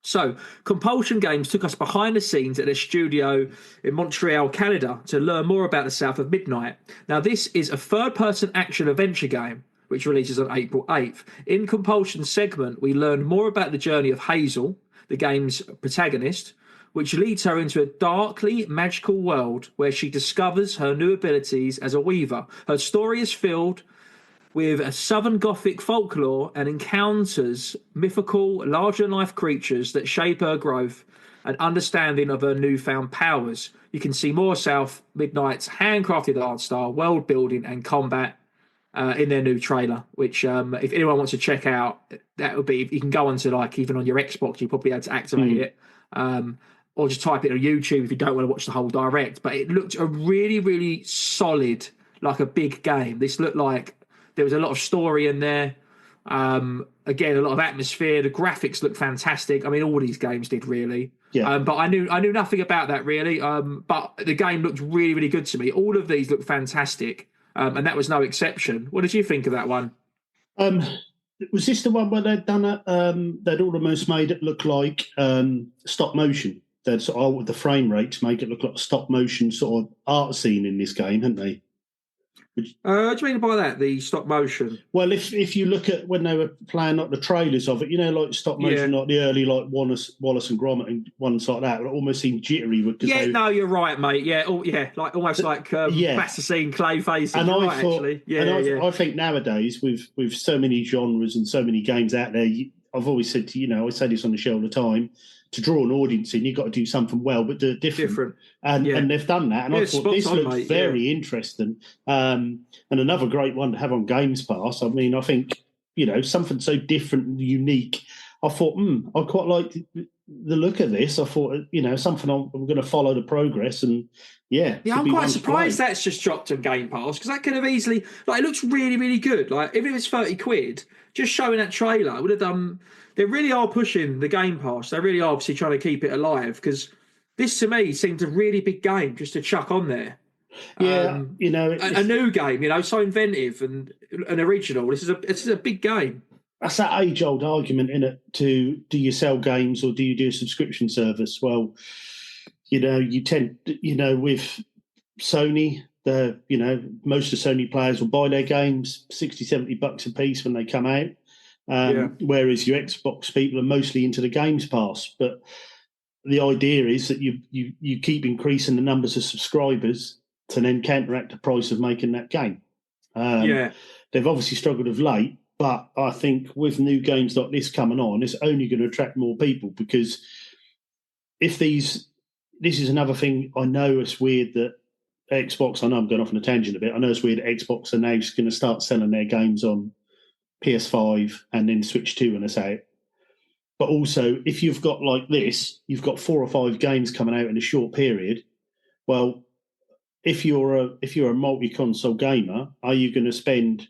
So, Compulsion Games took us behind the scenes at a studio in Montreal, Canada, to learn more about the South of Midnight. Now, this is a third-person action adventure game, which releases on April 8th. In Compulsion's segment, we learned more about the journey of Hazel, the game's protagonist, which leads her into a darkly magical world where she discovers her new abilities as a weaver. Her story is filled with a Southern Gothic folklore and encounters mythical, larger-than-life creatures that shape her growth and understanding of her newfound powers. You can see more South Midnight's handcrafted art style, world building, and combat in their new trailer. Which, if anyone wants to check out, that would be, you can go onto even on your Xbox, you probably had to activate it, or just type it on YouTube if you don't want to watch the whole Direct. But it looked a really, really solid, like a big game. This looked like there was a lot of story in there. Again, a lot of atmosphere. The graphics looked fantastic. I mean, all these games did, really. Yeah. But I knew nothing about that, really. But the game looked really, really good to me. All of these looked fantastic, and that was no exception. What did you think of that one? Was this the one where they'd done it? They'd almost made it look like stop motion. They'd sort of, with the frame rates, make it look like a stop motion sort of art scene in this game, hadn't they? What do you mean by that, the stop motion? Well, if you look at when they were playing like the trailers of it, like stop motion, like the early like Wallace and Gromit and ones like that, it almost seemed jittery. No, you're right, mate. Yeah, like almost like plasticine clay faces. And I thought, actually, I think nowadays with so many genres and so many games out there, I've always said I say this on the show all the time. To draw an audience in, you've got to do something well, but do it different. And they've done that. And I thought this looked very interesting. And another great one to have on Games Pass. I mean, I think something so different and unique. I thought, I quite like the look of this. I thought, something I'm going to follow the progress, and yeah, I'm quite surprised that's just dropped on Game Pass, because that could have easily, it looks really, really good. Like, if it was 30 quid, just showing that trailer would have done. They really are pushing the Game Pass. They really are obviously trying to keep it alive, because this to me seems a really big game just to chuck on there. Yeah, a new game, so inventive and an original. This is a big game. That's that age-old argument, in it, to do you sell games or do you do a subscription service? Well, you tend, with Sony, most of Sony players will buy their games $60-$70 a piece when they come out. Whereas your Xbox people are mostly into the Games Pass. But the idea is that you keep increasing the numbers of subscribers to then counteract the price of making that game. They've obviously struggled of late, but I think with new games like this coming on, it's only going to attract more people, because if this is another thing. I know it's weird that Xbox, I know I'm going off on a tangent a bit, I know it's weird that Xbox are now just going to start selling their games on PS5 and then Switch 2 when it's out. But also, if you've got like this, you've got 4 or 5 games coming out in a short period. Well, if you're a multi-console gamer, are you going to spend,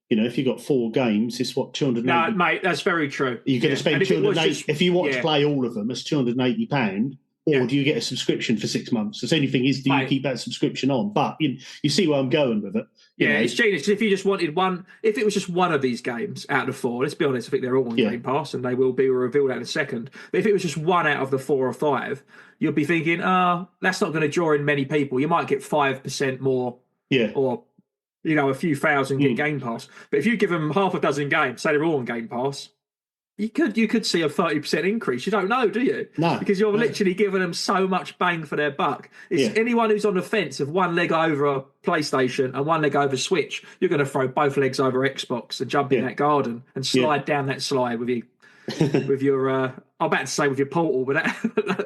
if you've got 4 games, it's what, 280? No, mate, that's very true. You're going to spend 280. If you want to play all of them, it's £280. Or do you get a subscription for 6 months? The only thing is, do you keep that subscription on? But you see where I'm going with it. It's genius. Because if you just wanted one, if it was just one of these games out of 4, let's be honest, I think they're all on Game Pass, and they will be revealed out in a second. But if it was just one out of the 4 or 5, you'd be thinking, that's not going to draw in many people. You might get 5% more, or a few thousand get Game Pass. But if you give them half a dozen games, say they're all on Game Pass, you could see a 30% increase. You don't know, do you? No. Because you're literally giving them so much bang for their buck. It's anyone who's on the fence of one leg over a PlayStation and one leg over Switch, you're going to throw both legs over Xbox and jump in that garden and slide down that slide with your I'm about to say with your Portal, but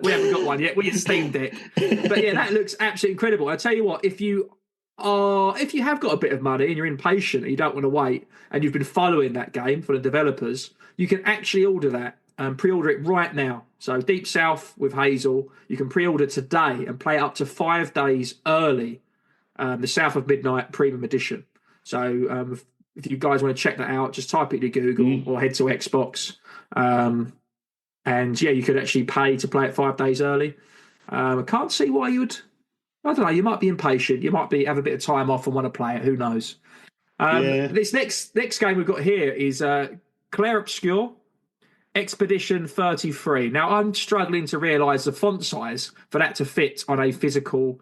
we haven't got one yet, with your Steam Deck. But that looks absolutely incredible. I tell you what, if you have got a bit of money and you're impatient and you don't want to wait, and you've been following that game for the developers, you can actually order that and pre-order it right now. So Deep South with Hazel, you can pre-order today and play it up to 5 days early, the South of Midnight Premium Edition. So if you guys want to check that out, just type it into Google or head to Xbox. And you could actually pay to play it 5 days early. I can't see why you would. I don't know. You might be impatient. You might have a bit of time off and want to play it. Who knows? This next game we've got here is Clair Obscur Expedition 33. Now, I'm struggling to realise the font size for that to fit on a physical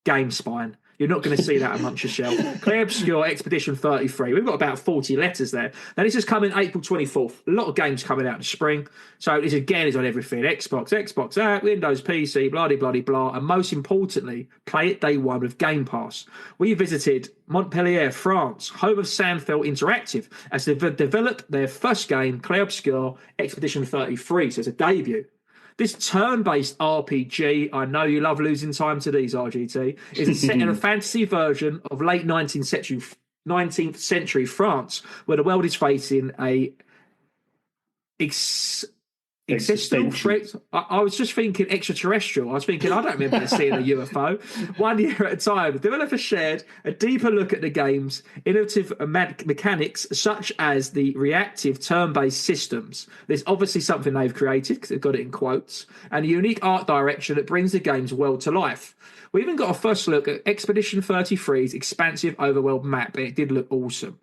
game spine. You're not going to see that amongst your shelf. Clair Obscur Expedition 33. We've got about 40 letters there. Now, this is coming April 24th. A lot of games coming out in the spring. So this, again, is on everything. Xbox, Windows, PC, blah. And most importantly, play it day one with Game Pass. We visited Montpellier, France, home of Sandfell Interactive, as they developed their first game, Clair Obscur Expedition 33. So it's a debut. This turn-based RPG, I know you love losing time to these, RGT, is set in a fantasy version of late 19th century France, where the world is facing a existential threat. I was just thinking extraterrestrial. I was thinking, I don't remember seeing a UFO. 1 year at a time, the developer shared a deeper look at the game's innovative mechanics, such as the reactive turn-based systems. There's obviously something they've created, because they've got it in quotes, and a unique art direction that brings the game's world to life. We even got a first look at Expedition 33's expansive overworld map, and it did look awesome.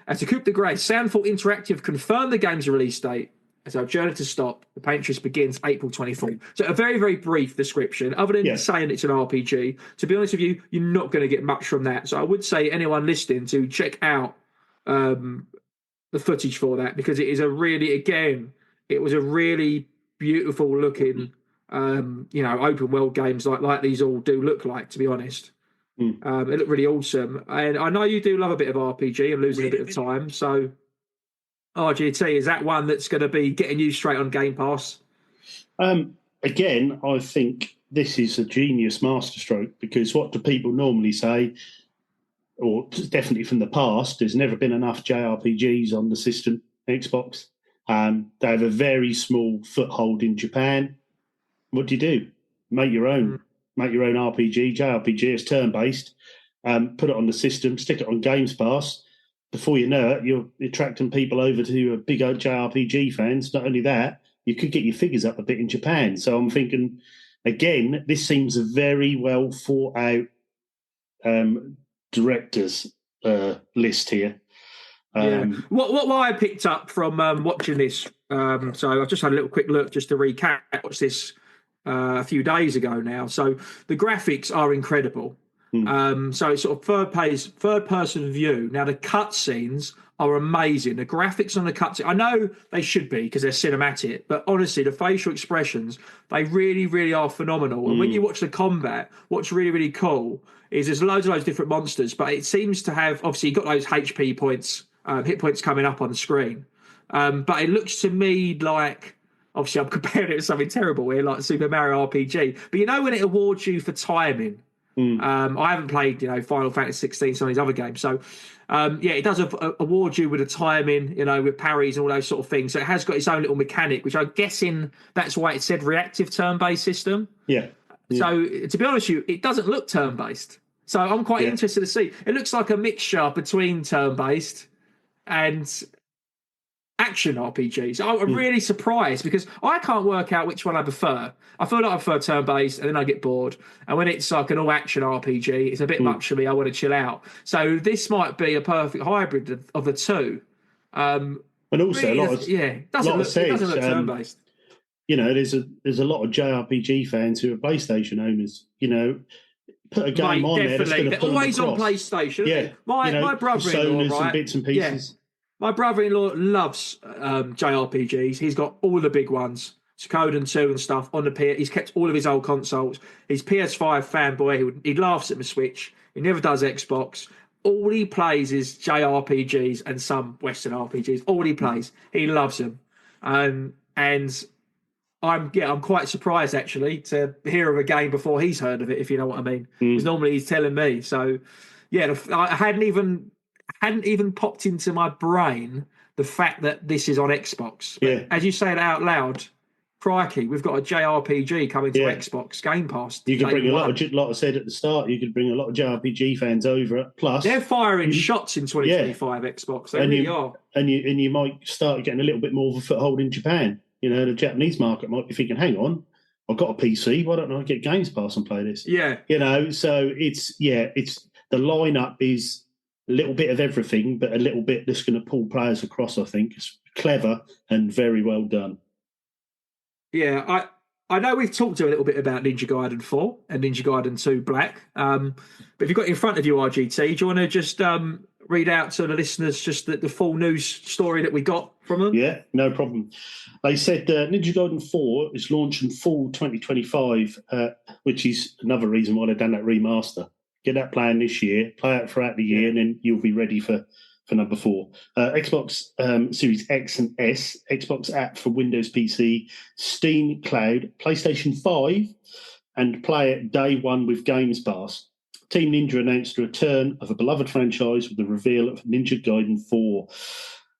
As a coup de grace, Sandfall Interactive confirmed the game's release date. As our journey to stop, the Paintress begins April 24th. So a very, very brief description. Other than saying it's an RPG, to be honest with you, you're not going to get much from that. So I would say anyone listening to check out the footage for that, because it is it was a really beautiful looking, open world games like these all do look like, to be honest. It looked really awesome. And I know you do love a bit of RPG and losing a bit of time, so... RGT, is that one that's going to be getting you straight on Game Pass? Again, I think this is a genius masterstroke, because what do people normally say, or definitely from the past, there's never been enough JRPGs on the system. Xbox. They have a very small foothold in Japan. What do? Make your own. Make your own RPG, JRPG. It's turn-based. Put it on the system, stick it on Games Pass. Before you know it, you're attracting people over to big old JRPG fans. Not only that, you could get your figures up a bit in Japan. So I'm thinking, again, this seems a very well thought out directors list here. What I picked up from watching this, so I've just had a little quick look just to recap. Watched this a few days ago now. So the graphics are incredible. So it's sort of third person view. Now the cutscenes are amazing. The graphics on the cutscene, I know they should be because they're cinematic, but honestly, the facial expressions, they really, really are phenomenal. And when you watch the combat, what's really, really cool is there's loads of those different monsters, but it seems to have, obviously, you've got those HP points, hit points coming up on the screen. But it looks to me like, obviously, I'm comparing it to something terrible here, like Super Mario RPG. But you know when it awards you for timing? I haven't played, Final Fantasy 16, some of these other games. So, it does award you with a timing, with parries and all those sort of things. So it has got its own little mechanic, which I'm guessing that's why it said reactive turn-based system. Yeah. So, to be honest with you, it doesn't look turn-based. So I'm quite interested to see. It looks like a mixture between turn-based and action RPGs. I'm really surprised because I can't work out which one I prefer. I feel like I prefer turn-based and then I get bored. And when it's like an all-action RPG, it's a bit much for me. I want to chill out. So this might be a perfect hybrid of the two. And also, really it doesn't look turn-based. There's a lot of JRPG fans who are PlayStation owners. Put a game on there that's going to They're always on PlayStation. Yeah. My brother-in-law, right? And bits and pieces. Yeah. My brother-in-law loves JRPGs. He's got all the big ones, Suikoden 2 and stuff on the PS. He's kept all of his old consoles. He's PS5 fanboy. He laughs at my Switch. He never does Xbox. All he plays is JRPGs and some Western RPGs. All he plays. He loves them. And I'm quite surprised actually to hear of a game before he's heard of it, if you know what I mean. Because normally he's telling me. So I hadn't even popped into my brain the fact that this is on Xbox. But as you say it out loud, crikey, we've got a JRPG coming to Xbox Game Pass. You could bring like I said at the start, you could bring a lot of JRPG fans over. Plus, they're firing shots in 2025 Xbox. They really are. And you might start getting a little bit more of a foothold in Japan. The Japanese market might be thinking, hang on, I've got a PC. Why don't I get Games Pass and play this? Yeah. So it's the lineup is a little bit of everything, but a little bit that's going to pull players across, I think. It's clever and very well done. Yeah, I know we've talked a little bit about Ninja Gaiden 4 and Ninja Gaiden 2 Black, but if you've got it in front of you, RGT, do you want to just read out to the listeners just the full news story that we got from them? Yeah, no problem. They said Ninja Gaiden 4 is launched in fall 2025, which is another reason why they've done that remaster. Get that playing this year, play it throughout the year, and then you'll be ready for number 4. Xbox Series X and S, Xbox app for Windows PC, Steam Cloud, PlayStation 5, and play it day one with Games Pass. Team Ninja announced the return of a beloved franchise with the reveal of Ninja Gaiden 4.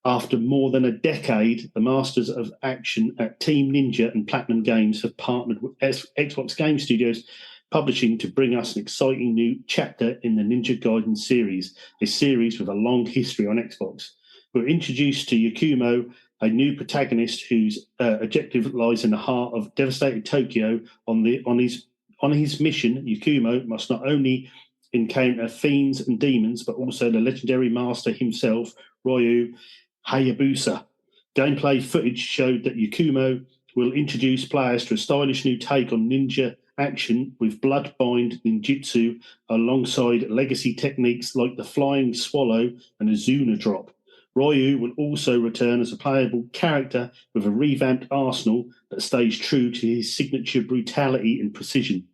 After more than a decade, the masters of action at Team Ninja and Platinum Games have partnered with Xbox Game Studios Publishing to bring us an exciting new chapter in the Ninja Gaiden series, a series with a long history on Xbox. We're introduced to Yakumo, a new protagonist whose objective lies in the heart of devastated Tokyo. On his mission, Yakumo must not only encounter fiends and demons, but also the legendary master himself, Ryu Hayabusa. Gameplay footage showed that Yakumo will introduce players to a stylish new take on ninja action with blood-bind ninjutsu alongside legacy techniques like the flying swallow and Azuna drop. Ryu will also return as a playable character with a revamped arsenal that stays true to his signature brutality and precision.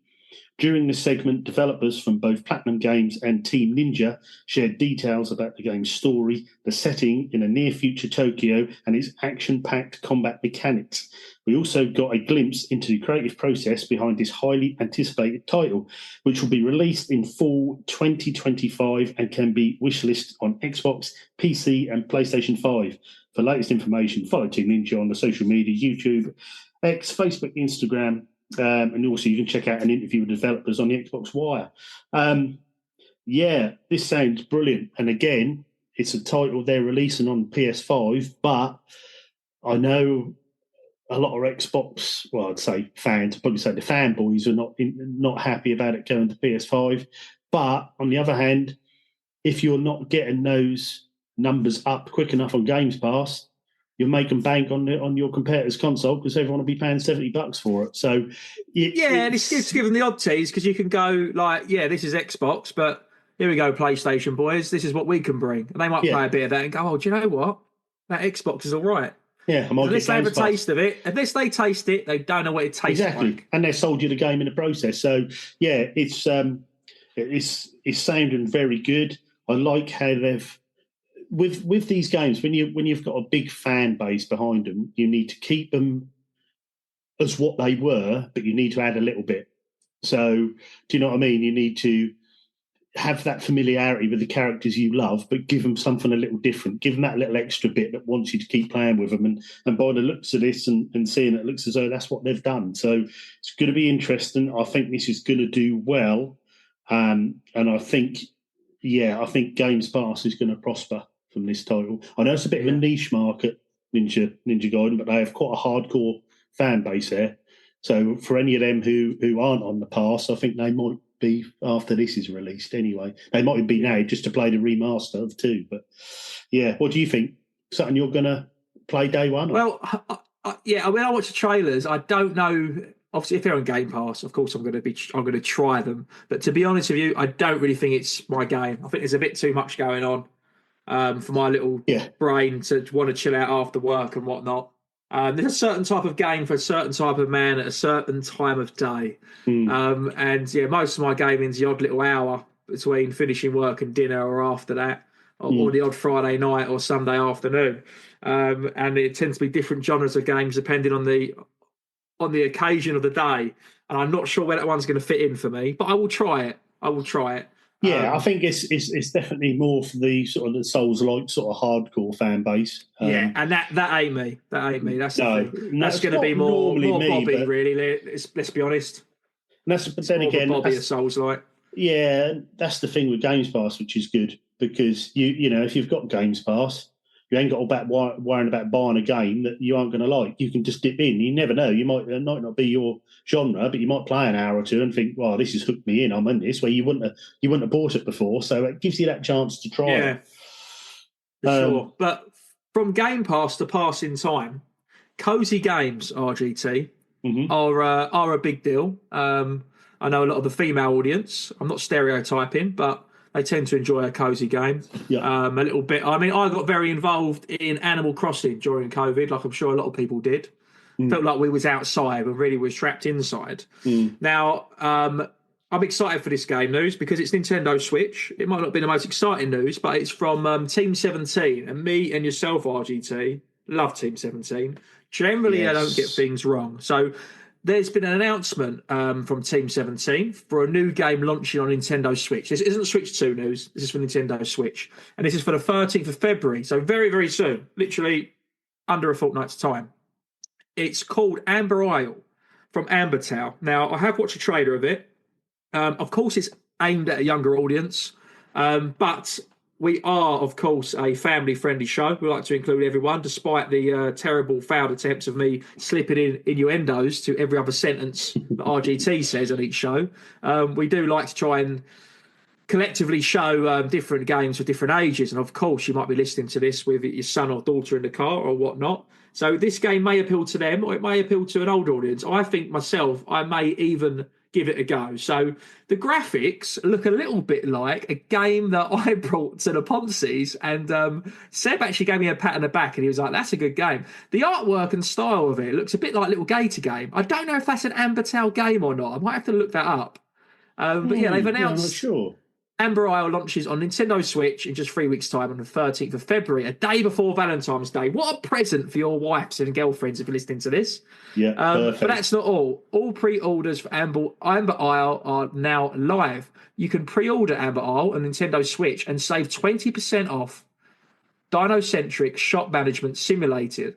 During this segment, developers from both Platinum Games and Team Ninja shared details about the game's story, the setting in a near-future Tokyo, and its action-packed combat mechanics. We also got a glimpse into the creative process behind this highly anticipated title, which will be released in fall 2025 and can be wishlisted on Xbox, PC, and PlayStation 5. For latest information, follow Team Ninja on the social media, YouTube, X, Facebook, Instagram, and also you can check out an interview with developers on the Xbox Wire. This sounds brilliant. And again, it's a title they're releasing on PS5, but I know a lot of Xbox, well, I'd say fans, I'd probably say the fanboys are not happy about it going to PS5. But on the other hand, if you're not getting those numbers up quick enough on Games Pass, you'll make them bank on your competitor's console because everyone will be paying $70 for it. So, and it's given the odd tease because you can go like, this is Xbox, but here we go, PlayStation boys. This is what we can bring, and they might play a bit of that and go, "Oh, do you know what? That Xbox is all right." Yeah, unless they have a taste of it, unless they taste it, they don't know what it tastes like. And they sold you the game in the process. So, it's sounding very good. I like how they've. With these games, when you've got a big fan base behind them, you need to keep them as what they were, but you need to add a little bit. So, do you know what I mean? You need to have that familiarity with the characters you love, but give them something a little different. Give them that little extra bit that wants you to keep playing with them. And by the looks of this and seeing it looks as though that's what they've done. So it's going to be interesting. I think this is going to do well. And I think Games Pass is going to prosper from this title. I know it's a bit of a niche market, Ninja Gaiden, but they have quite a hardcore fan base there. So for any of them who aren't on the pass, I think they might be after this is released anyway. They might be now just to play the remaster of 2. But what do you think? Something you're going to play day one? Or? Well, I watch the trailers. I don't know. Obviously, if they're on Game Pass, of course I'm going to try them. But to be honest with you, I don't really think it's my game. I think there's a bit too much going on. For my little brain to want to chill out after work and whatnot. There's a certain type of game for a certain type of man at a certain time of day. Most of my gaming's the odd little hour between finishing work and dinner or after that, or the odd Friday night or Sunday afternoon. And it tends to be different genres of games depending on the occasion of the day. And I'm not sure where that one's going to fit in for me, but I will try it. I think it's definitely more for the sort of the Souls-like sort of hardcore fan base. And that ain't me. That's the thing. That's going to be more Bobby, really. Let's be honest. But then again, Bobby a Souls-like. Yeah, that's the thing with Games Pass, which is good because you know if you've got Games Pass, you ain't got all that worrying about buying a game that you aren't going to like. You can just dip in. You never know. It might not be your genre, but you might play an hour or two and think, "Well, this has hooked me in. I'm in this." Where you wouldn't have bought it before, so it gives you that chance to try it. For sure. But from Game Pass to passing time, cozy games RGT are a big deal. I know a lot of the female audience. I'm not stereotyping, but they tend to enjoy a cozy game a little bit. I mean, I got very involved in Animal Crossing during COVID, like I'm sure a lot of people did. Felt like we was outside and really was trapped inside. Now, I'm excited for this game news because it's Nintendo Switch. It might not be the most exciting news, but it's from Team 17. And me and yourself, RGT, love Team 17. Generally, I don't get things wrong. So there's been an announcement from Team 17 for a new game launching on Nintendo Switch. This isn't Switch 2 news. This is for Nintendo Switch. And this is for the 13th of February. So very, very soon. Literally under a fortnight's time. It's called Amber Isle from Amber Town. Now, I have watched a trailer of it. Of course, it's aimed at a younger audience. But we are, of course, a family-friendly show. We like to include everyone, despite the terrible failed attempts of me slipping in innuendos to every other sentence that RGT says on each show. We do like to try and collectively show different games for different ages. And, of course, you might be listening to this with your son or daughter in the car or whatnot. So this game may appeal to them or it may appeal to an older audience. I think myself, I may even give it a go. So the graphics look a little bit like a game that I brought to the Ponzi's, and Seb actually gave me a pat on the back, and he was like, "That's a good game." The artwork and style of it looks a bit like Little Gator Game. I don't know if that's an Ambertail game or not. I might have to look that up. But yeah, they've announced. I'm not sure. Amber Isle launches on Nintendo Switch in just 3 weeks' time on the 13th of February, a day before Valentine's Day. What a present for your wives and girlfriends if you're listening to this. Yeah, perfect. But that's not all. All pre-orders for Amber Isle are now live. You can pre-order Amber Isle on Nintendo Switch and save 20% off Dino-centric shop management simulator.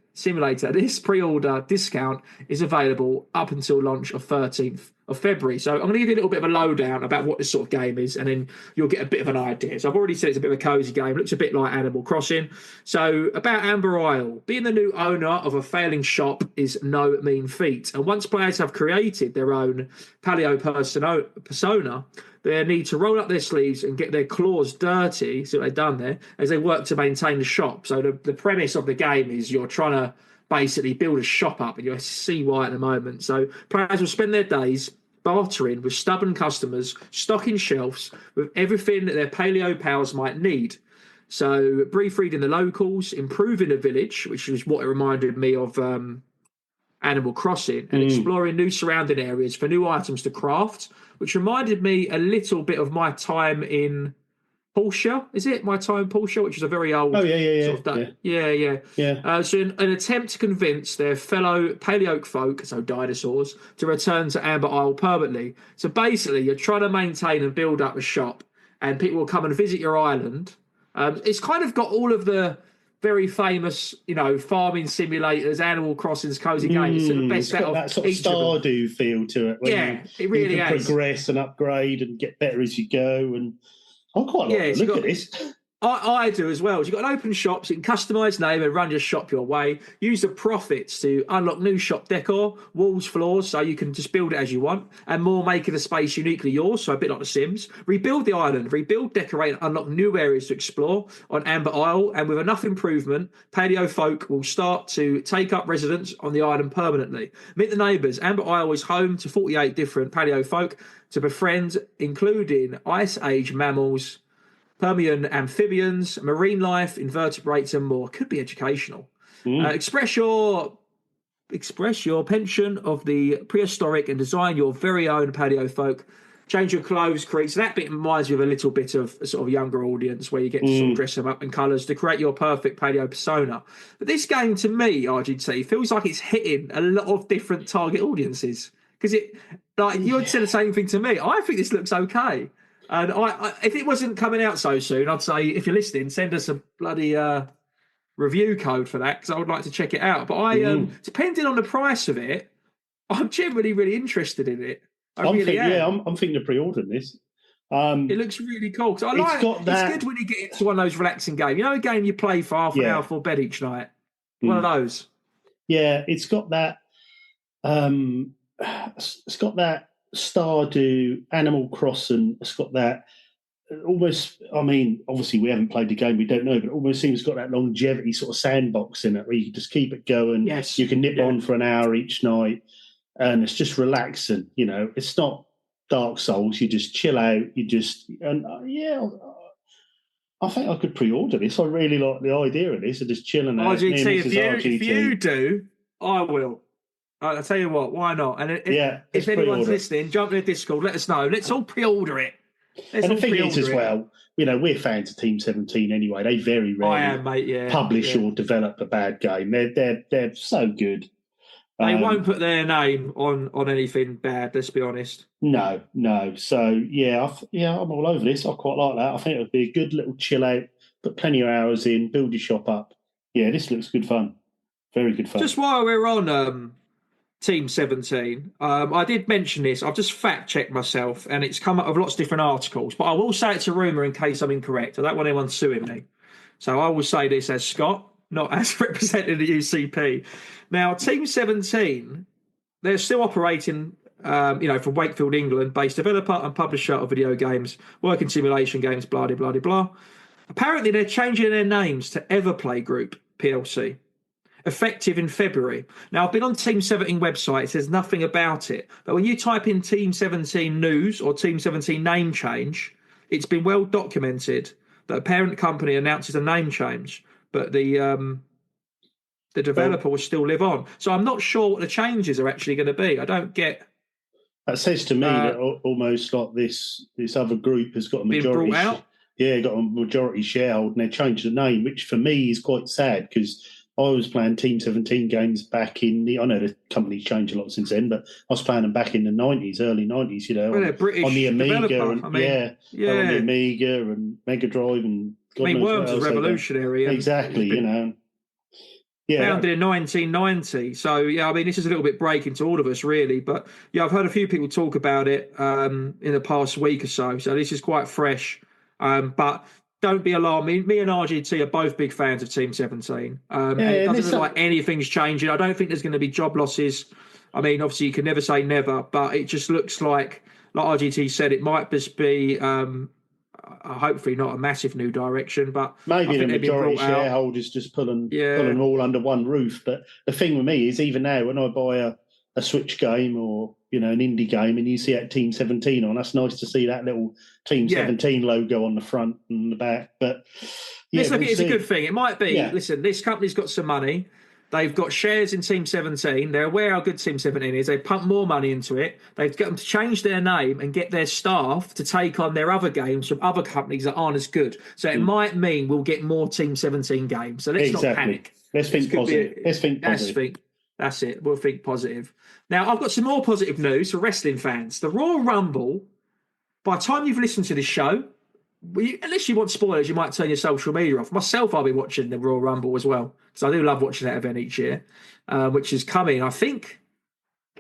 This pre-order discount is available up until launch of 13th of February. So I'm going to give you a little bit of a lowdown about what this sort of game is, and then you'll get a bit of an idea. So I've already said it's a bit of a cozy game. It looks a bit like Animal Crossing. So about Amber Isle, being the new owner of a failing shop is no mean feat. And once players have created their own paleo persona, they need to roll up their sleeves and get their claws dirty, see what they've done there, as they work to maintain the shop. So the premise of the game is you're trying to basically build a shop up, and you'll see why at the moment. So players will spend their days bartering with stubborn customers, stocking shelves with everything that their paleo pals might need. So brief reading the locals, improving the village, which is what it reminded me of Animal Crossing, and exploring new surrounding areas for new items to craft, which reminded me a little bit of my time in Portia. Is it my time in Portia, which is a very old sort of yeah. So an attempt to convince their fellow paleo folk, so dinosaurs, to return to Amber Isle permanently. So basically, you're trying to maintain and build up a shop, and people will come and visit your island. It's kind of got all of the very famous, farming simulators, Animal Crossing's cozy games. It's the best out of that sort of Stardew feel to it. It really you can progress and upgrade and get better as you go. And I quite like the look at this. I do as well. You've got an open shop, so you can customise name and run your shop your way. Use the profits to unlock new shop decor, walls, floors, so you can just build it as you want, and more, making the space uniquely yours, so a bit like The Sims. Rebuild the island, rebuild, decorate, and unlock new areas to explore on Amber Isle, and with enough improvement, paleo folk will start to take up residence on the island permanently. Meet the neighbours. Amber Isle is home to 48 different paleo folk to befriend, including Ice Age mammals, Permian amphibians, marine life, invertebrates, and more. Could be educational. Express your penchant of the prehistoric and design your very own paleo folk. Change your clothes, create. So that bit reminds me of a little bit of a sort of younger audience where you get to sort of dress them up in colours to create your perfect paleo persona. But this game, to me, RGT, feels like it's hitting a lot of different target audiences. Because you would say the same thing to me. I think this looks okay. And I, if it wasn't coming out so soon, I'd say, if you're listening, send us a bloody review code for that, because I would like to check it out. But depending on the price of it, I'm generally really interested in it. I'm thinking of pre-ordering this. It looks really cool. So it's good when you get into one of those relaxing games. You know, a game you play for half an hour before bed each night. One of those. Yeah, it's got that. It's got that Stardew, Animal Crossing. It's got that almost. I mean, obviously we haven't played the game, we don't know, but it almost seems it's got that longevity sort of sandbox in it where you can just keep it going. Yes, you can nip on for an hour each night, and it's just relaxing. You know, it's not Dark Souls. You just chill out. I think I could pre-order this. I really like the idea of this. Of just chilling out. RGT, if you do, I will. I'll tell you what, why not? And if anyone's listening, jump in the Discord, let us know. Let's all pre-order it. And the thing is as well, we're fans of Team 17 anyway. They very rarely publish or develop a bad game. They're so good. They won't put their name on anything bad, let's be honest. No. So, I'm all over this. I quite like that. I think it would be a good little chill out, put plenty of hours in, build your shop up. Yeah, this looks good fun. Very good fun. Just while we're on Team 17, I did mention this. I've just fact-checked myself, and it's come up with lots of different articles, but I will say it's a rumour in case I'm incorrect. I don't want anyone suing me. So I will say this as Scott, not as representing the UCP. Now, Team 17, they're still operating, from Wakefield, England, based developer and publisher of video games, working simulation games, blah, blah, blah, blah. Apparently, they're changing their names to Everplay Group, PLC. effective in February. Now, I've been on Team 17 website. It says nothing about it. But when you type in Team 17 news or Team 17 name change, it's been well documented that a parent company announces a name change, but the developer will still live on. So I'm not sure what the changes are actually going to be. I don't get... That says to me that almost like this other group has got a majority... brought out? Got a majority sharehold, and they changed the name, which for me is quite sad because I was playing Team 17 games back in I know the company's changed a lot since then, but I was playing them back in the 90s, early 90s, British on the Amiga. On the Amiga and Mega Drive and Worms was revolutionary. Exactly, Founded in 1990. So, this is a little bit breaking to all of us, really. But, I've heard a few people talk about it in the past week or so. So this is quite fresh. But don't be alarmed. Me and RGT are both big fans of Team 17. It doesn't look like anything's changing. I don't think there's going to be job losses. I mean, obviously, you can never say never, but it just looks like RGT said, it might just be hopefully not a massive new direction, but maybe the majority shareholders just pulling them all under one roof. But the thing with me is, even now, when I buy a Switch game or an indie game, and you see that Team 17 on, that's nice to see that little Team 17 logo on the front and the back. But it's a good thing. It might be. Listen, this company's got some money. They've got shares in Team 17. They're aware how good Team 17 is. They pump more money into it. They've got them to change their name and get their staff to take on their other games from other companies that aren't as good. So it might mean we'll get more Team 17 games. So let's not panic. Let's think positive. That's it. We'll think positive. Now, I've got some more positive news for wrestling fans. The Royal Rumble, by the time you've listened to this show, unless you want spoilers, you might turn your social media off. Myself, I'll be watching the Royal Rumble as well, because I do love watching that event each year, which is coming, I think,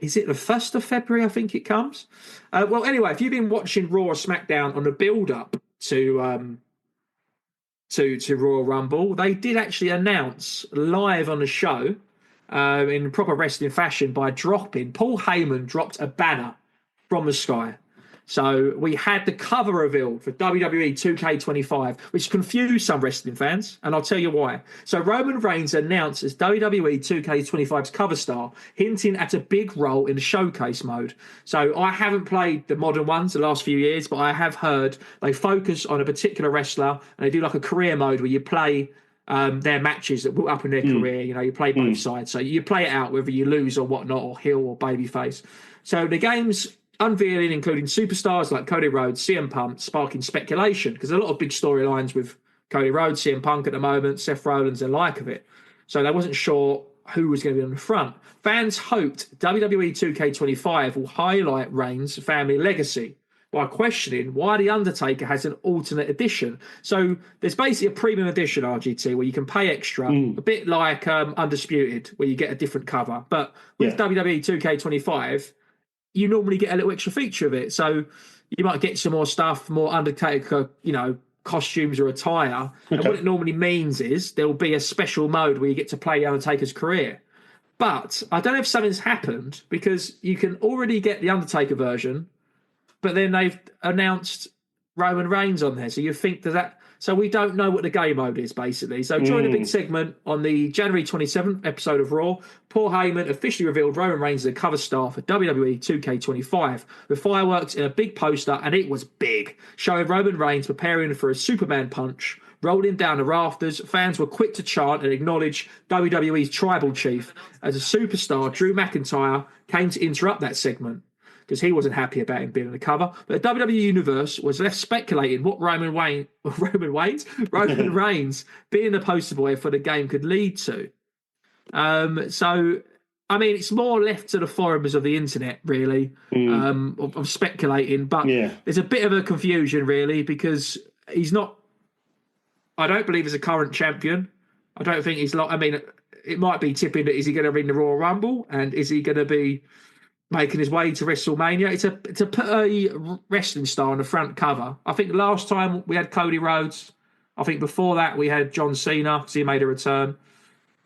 is it the 1st of February, I think it comes? Well, anyway, if you've been watching Raw or SmackDown on the build-up to Royal Rumble, they did actually announce live on the show, in proper wrestling fashion, by Paul Heyman dropped a banner from the sky. So we had the cover revealed for WWE 2K25, which confused some wrestling fans, and I'll tell you why. So Roman Reigns announced as WWE 2K25's cover star, hinting at a big role in the showcase mode. So I haven't played the modern ones the last few years, but I have heard they focus on a particular wrestler, and they do like a career mode where you play their matches that built up in their career. You play both sides. So you play it out whether you lose or whatnot, or heel or babyface. So the game's unveiling, including superstars like Cody Rhodes, CM Punk, sparking speculation, because there's a lot of big storylines with Cody Rhodes, CM Punk at the moment, Seth Rollins and like of it. So they wasn't sure who was going to be on the front. Fans hoped WWE 2K25 will highlight Reigns' family legacy by questioning why The Undertaker has an alternate edition. So there's basically a premium edition, RGT, where you can pay extra, a bit like Undisputed, where you get a different cover. But with WWE 2K25, you normally get a little extra feature of it. So you might get some more stuff, more Undertaker, costumes or attire. Okay. And what it normally means is there'll be a special mode where you get to play The Undertaker's career. But I don't know if something's happened, because you can already get the Undertaker version, but then they've announced Roman Reigns on there. So you think that... So we don't know what the game mode is, basically. So during a big segment on the January 27th episode of Raw, Paul Heyman officially revealed Roman Reigns as the cover star for WWE 2K25 with fireworks in a big poster, and it was big, showing Roman Reigns preparing for a Superman punch, rolling down the rafters. Fans were quick to chant and acknowledge WWE's tribal chief as a superstar. Drew McIntyre came to interrupt that segment, because he wasn't happy about him being on the cover. But the WWE Universe was left speculating what Roman Reigns being the poster boy for the game could lead to. So, I mean, it's more left to the forums of the internet, really, of speculating. But there's a bit of a confusion, really, because he's not... I don't believe he's a current champion. I don't think he's... it might be tipping that is he going to win the Royal Rumble, and is he going to be making his way to WrestleMania. To put a wrestling star on the front cover. I think last time we had Cody Rhodes. I think before that we had John Cena, because he made a return.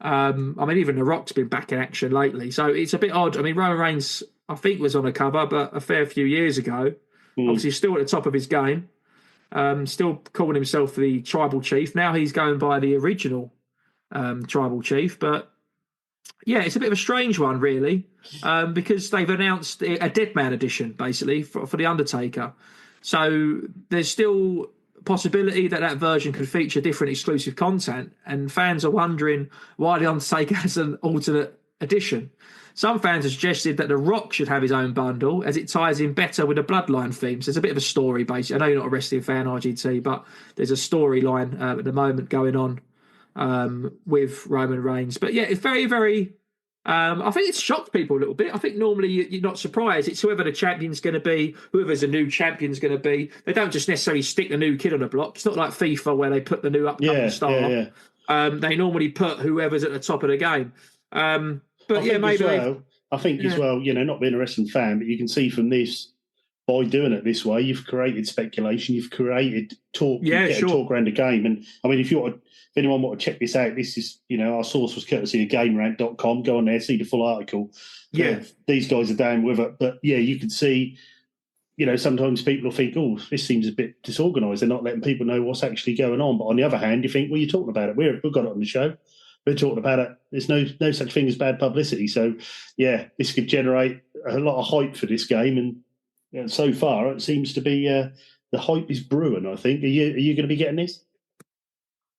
Even The Rock's been back in action lately. So it's a bit odd. I mean, Roman Reigns, I think, was on a cover, but a fair few years ago. Obviously still at the top of his game. Still calling himself the Tribal Chief. Now he's going by the original Tribal Chief, but Yeah, it's a bit of a strange one, really, because they've announced a Dead Man edition, basically, for The Undertaker. So there's still a possibility that version could feature different exclusive content, and fans are wondering why The Undertaker has an alternate edition. Some fans have suggested that The Rock should have his own bundle, as it ties in better with the Bloodline themes. There's a bit of a story, basically. I know you're not a wrestling fan, RGT, but there's a storyline at the moment going on with Roman Reigns. But yeah, it's very, very... I think it's shocked people a little bit. I think normally you're not surprised. It's whoever the champion's going to be, whoever's the new champion's going to be. They don't just necessarily stick the new kid on the block. It's not like FIFA where they put the new upcoming star. They normally put whoever's at the top of the game. But yeah, maybe. I think as well, not being a wrestling fan, but you can see from this, by doing it this way, you've created speculation, you've created talk, talk around the game. And I mean, if anyone want to check this out, this is, our source was courtesy of GameRant.com. Go on there, see the full article. Yeah, these guys are down with it. But yeah, you can see, sometimes people will think, oh, this seems a bit disorganised. They're not letting people know what's actually going on. But on the other hand, you think, well, you're talking about it. We've got it on the show. We're talking about it. There's no such thing as bad publicity. So yeah, this could generate a lot of hype for this game. And so far, it seems to be the hype is brewing, I think. Are you going to be getting this?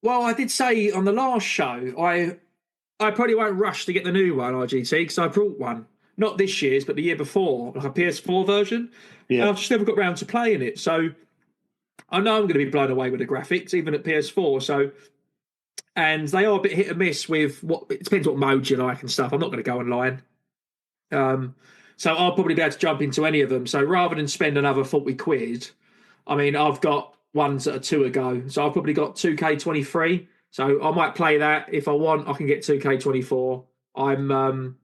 Well, I did say on the last show, I probably won't rush to get the new one, RGT, because I brought one. Not this year's, but the year before, like a PS4 version. Yeah. And I've just never got around to playing it. So I know I'm going to be blown away with the graphics, even at PS4. And they are a bit hit and miss with it depends what mode you like and stuff. I'm not going to go online. So I'll probably be able to jump into any of them. So rather than spend another 40 quid, I mean, I've got ones that are 2 ago. So I've probably got 2K23. So I might play that. If I want, I can get 2K24. I mean,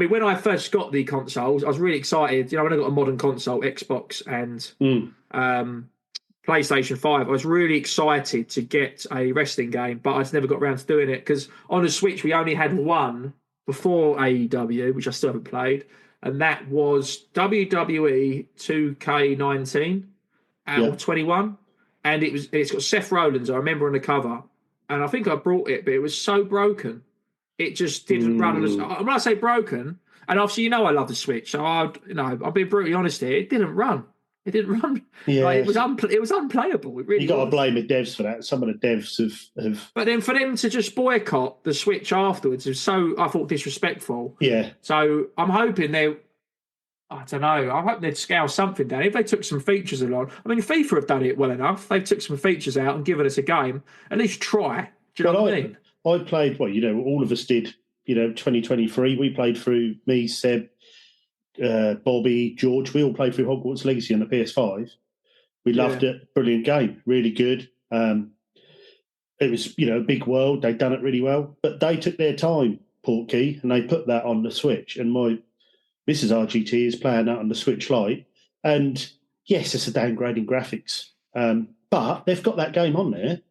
when I first got the consoles, I was really excited. When I got a modern console, Xbox and PlayStation 5, I was really excited to get a wrestling game, but I just never got around to doing it because on the Switch, we only had one before AEW, which I still haven't played, and that was WWE 2K19 or 21, and it's got Seth Rollins. I remember on the cover, and I think I brought it, but it was so broken, it just didn't run. When I say broken, and obviously I love the Switch, so I'll be brutally honest here, it didn't run. It didn't run. Yeah, it was unplayable. It really. You got to blame the devs for that. Some of the devs have. But then for them to just boycott the Switch afterwards was I thought, disrespectful. Yeah. So I'm hoping I don't know. I'm hoping they'd scale something down. If they took some features along, I mean, FIFA have done it well enough. They've took some features out and given us a game. At least try. Do you know what I mean? I played. Well, all of us did. 2023. We played through me, Seb. Bobby, George, we all played through Hogwarts Legacy on the PS5. We loved it. Brilliant game. Really good. It was, a big world. They'd done it really well. But they took their time, Portkey, and they put that on the Switch. And my Mrs. RGT is playing that on the Switch Lite. And yes, it's a downgrading graphics. But they've got that game on there.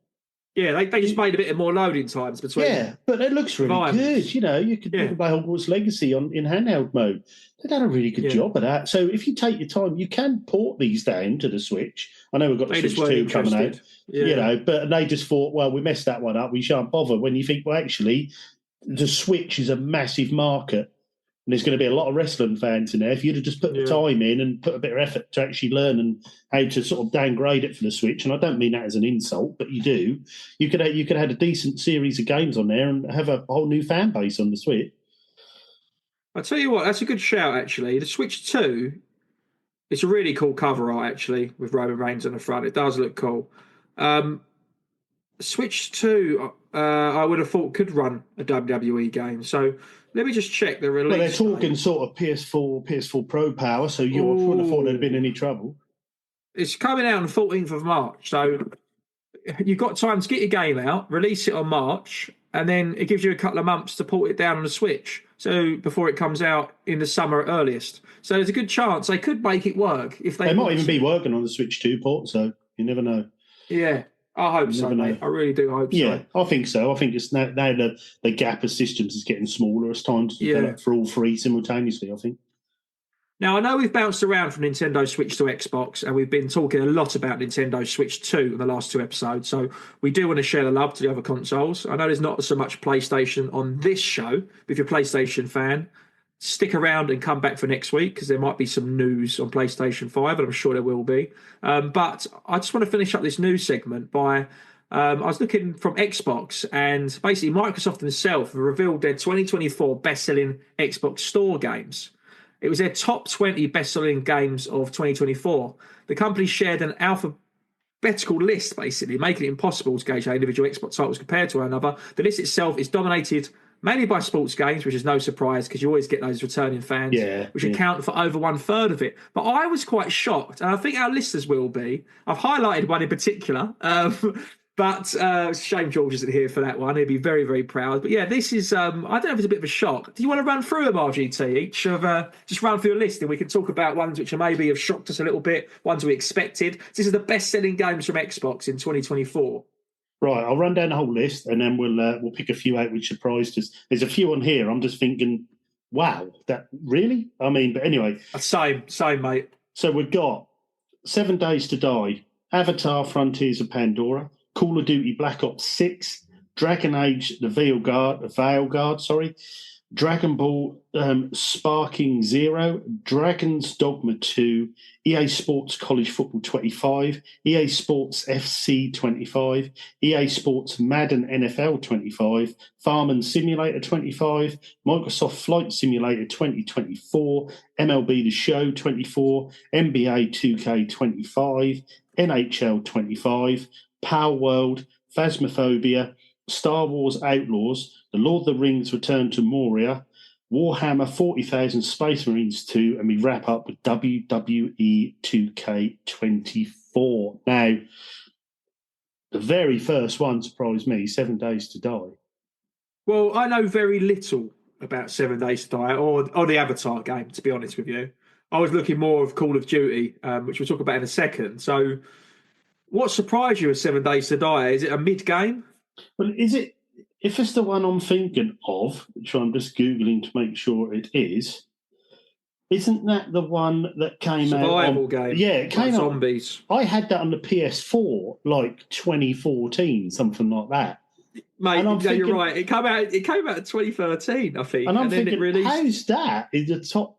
Yeah, they just made a bit more loading times between. Yeah, but it looks really good. You can play Hogwarts Legacy in handheld mode. They've done a really good job of that. So if you take your time, you can port these down to the Switch. I know we've got the Switch 2 coming out. Yeah. But they just thought, well, we messed that one up. We shan't bother. When you think, well, actually, the Switch is a massive market. And there's going to be a lot of wrestling fans in there. If you'd have just put the time in and put a bit of effort to actually learn and how to sort of downgrade it for the Switch, and I don't mean that as an insult, but you do, you could have had a decent series of games on there and have a whole new fan base on the Switch. I'll tell you what, that's a good shout, actually. The Switch 2, it's a really cool cover art, actually, with Roman Reigns on the front. It does look cool. Switch 2, I would have thought could run a WWE game. So let me just check the release. Well, they're talking sort of PS4 Pro power, so you wouldn't have thought there'd been any trouble. It's coming out on the 14th of March, so you've got time to get your game out, release it on March, and then it gives you a couple of months to port it down on the Switch. So before it comes out in the summer at earliest. So there's a good chance they could make it work if they might even be working on the Switch 2 port, so you never know. Yeah. I hope so, mate. I really do hope so. Yeah, I think so. I think it's now the gap of systems is getting smaller. It's time to develop for all three simultaneously, I think. Now, I know we've bounced around from Nintendo Switch to Xbox, and we've been talking a lot about Nintendo Switch 2 in the last 2 episodes, so we do want to share the love to the other consoles. I know there's not so much PlayStation on this show, but if you're a PlayStation fan, stick around and come back for next week, because there might be some news on PlayStation 5, and I'm sure there will be. But I just want to finish up this news segment by... I was looking from Xbox, and basically Microsoft themselves have revealed their 2024 best-selling Xbox Store games. It was their top 20 best-selling games of 2024. The company shared an alphabetical list, basically, making it impossible to gauge how individual Xbox titles compared to one another. The list itself is dominated mainly by sports games, which is no surprise because you always get those returning fans, which account for over 1/3 of it. But I was quite shocked, and I think our listeners will be. I've highlighted one in particular. But shame George isn't here for that one. He'd be very, very proud. But yeah, this is, I don't know if it's a bit of a shock. Do you want to run through them, RGT? Each of, just run through a list and we can talk about ones which are maybe have shocked us a little bit, ones we expected. This is the best-selling games from Xbox in 2024. Right, I'll run down the whole list and then we'll pick a few out which surprised us. There's a few on here. I'm just thinking, wow, that really? I mean, but anyway. Same, mate. So we've got 7 Days to Die, Avatar Frontiers of Pandora, Call of Duty Black Ops 6, Dragon Age The Veilguard, Dragon Ball Sparking Zero, Dragon's Dogma 2, EA Sports College Football 25, EA Sports FC 25, EA Sports Madden NFL 25, Farming Simulator 25, Microsoft Flight Simulator 2024, MLB The Show 24, NBA 2K 25, NHL 25, Power World, Phasmophobia, Star Wars Outlaws, The Lord of the Rings Return to Moria, Warhammer 40,000 Space Marines 2, and we wrap up with WWE 2K24. Now, the very first one surprised me, 7 Days to Die. Well, I know very little about 7 Days to Die or the Avatar game, to be honest with you. I was looking more of Call of Duty, which we'll talk about in a second. So... what surprised you with 7 Days to Die? Is it a mid-game? Well, is it? If it's the one I'm thinking of, which I'm just Googling to make sure it is, isn't that the one that came out? Survival game. Yeah, it came out. Zombies. I had that on the PS4, like 2014, something like that. Mate, you're right. It came out in 2013, I think. And I'm thinking, how's that in the top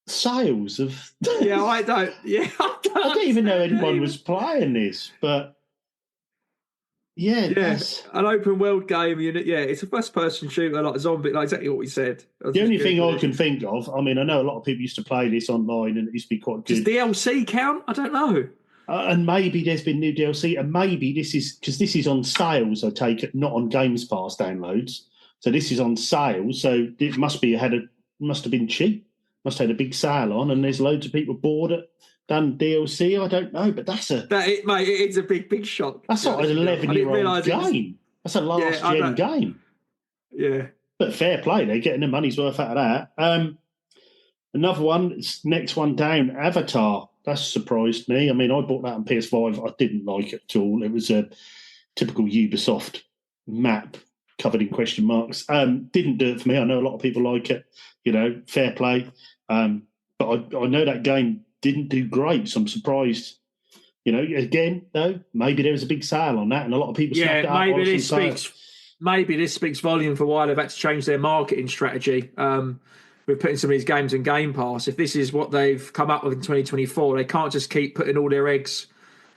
sales of... I don't I don't even know anyone was playing this, but that's an open world game. It's a first person shooter, like a zombie, like exactly what we said. The only thing I can think of, I mean, I know a lot of people used to play this online and it used to be quite good. Does DLC count? I don't know. And maybe there's been new DLC, and maybe this is because this is on sales, I take it, not on Games Pass downloads. So this is on sales, so it must have been cheap. Must have had a big sale on, and there's loads of people bought it, done DLC. I don't know, but it's a big shock. That's not an 11-year-old game. That's a last-gen game. Yeah. But fair play, they're getting their money's worth out of that. Another one, next one down, Avatar. That's surprised me. I mean, I bought that on PS5. I didn't like it at all. It was a typical Ubisoft map covered in question marks. Didn't do it for me. I know a lot of people like it. Fair play. But I know that game didn't do great, so I'm surprised. Again, though, maybe there was a big sale on that, and a lot of people snapped it up. Maybe this speaks volume for why they've had to change their marketing strategy. With putting some of these games in Game Pass. If this is what they've come up with in 2024, they can't just keep putting all their eggs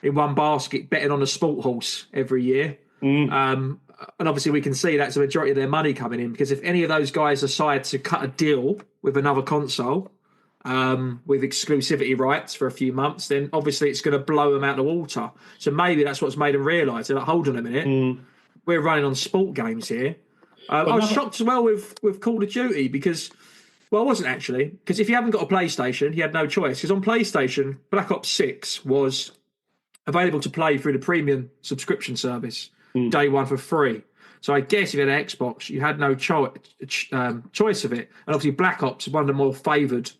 in one basket, betting on a sport horse every year. And obviously we can see that's the majority of their money coming in, because if any of those guys decide to cut a deal with another console with exclusivity rights for a few months, then obviously it's going to blow them out of the water. So maybe that's what's made them realise. They're like, hold on a minute, we're running on sport games here. I was shocked as well with Call of Duty because... well, I wasn't actually, because if you haven't got a PlayStation, you had no choice. Because on PlayStation, Black Ops 6 was available to play through the premium subscription service, day one for free. So I guess if you had an Xbox, you had no choice of it. And obviously Black Ops is one of the more favoured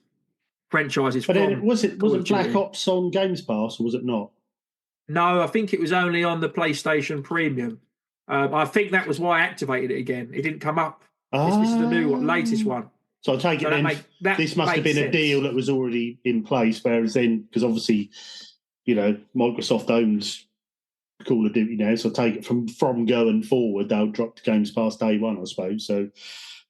franchises. But then wasn't Black Ops on Games Pass, or was it not? No, I think it was only on the PlayStation Premium. I think that was why I activated it again. It didn't come up. This is the new one, latest one. So I take it So then this must have been a deal that was already in place, whereas then, because obviously, Microsoft owns Call of Duty now, so I take it from going forward, they'll drop the games past day one, I suppose. So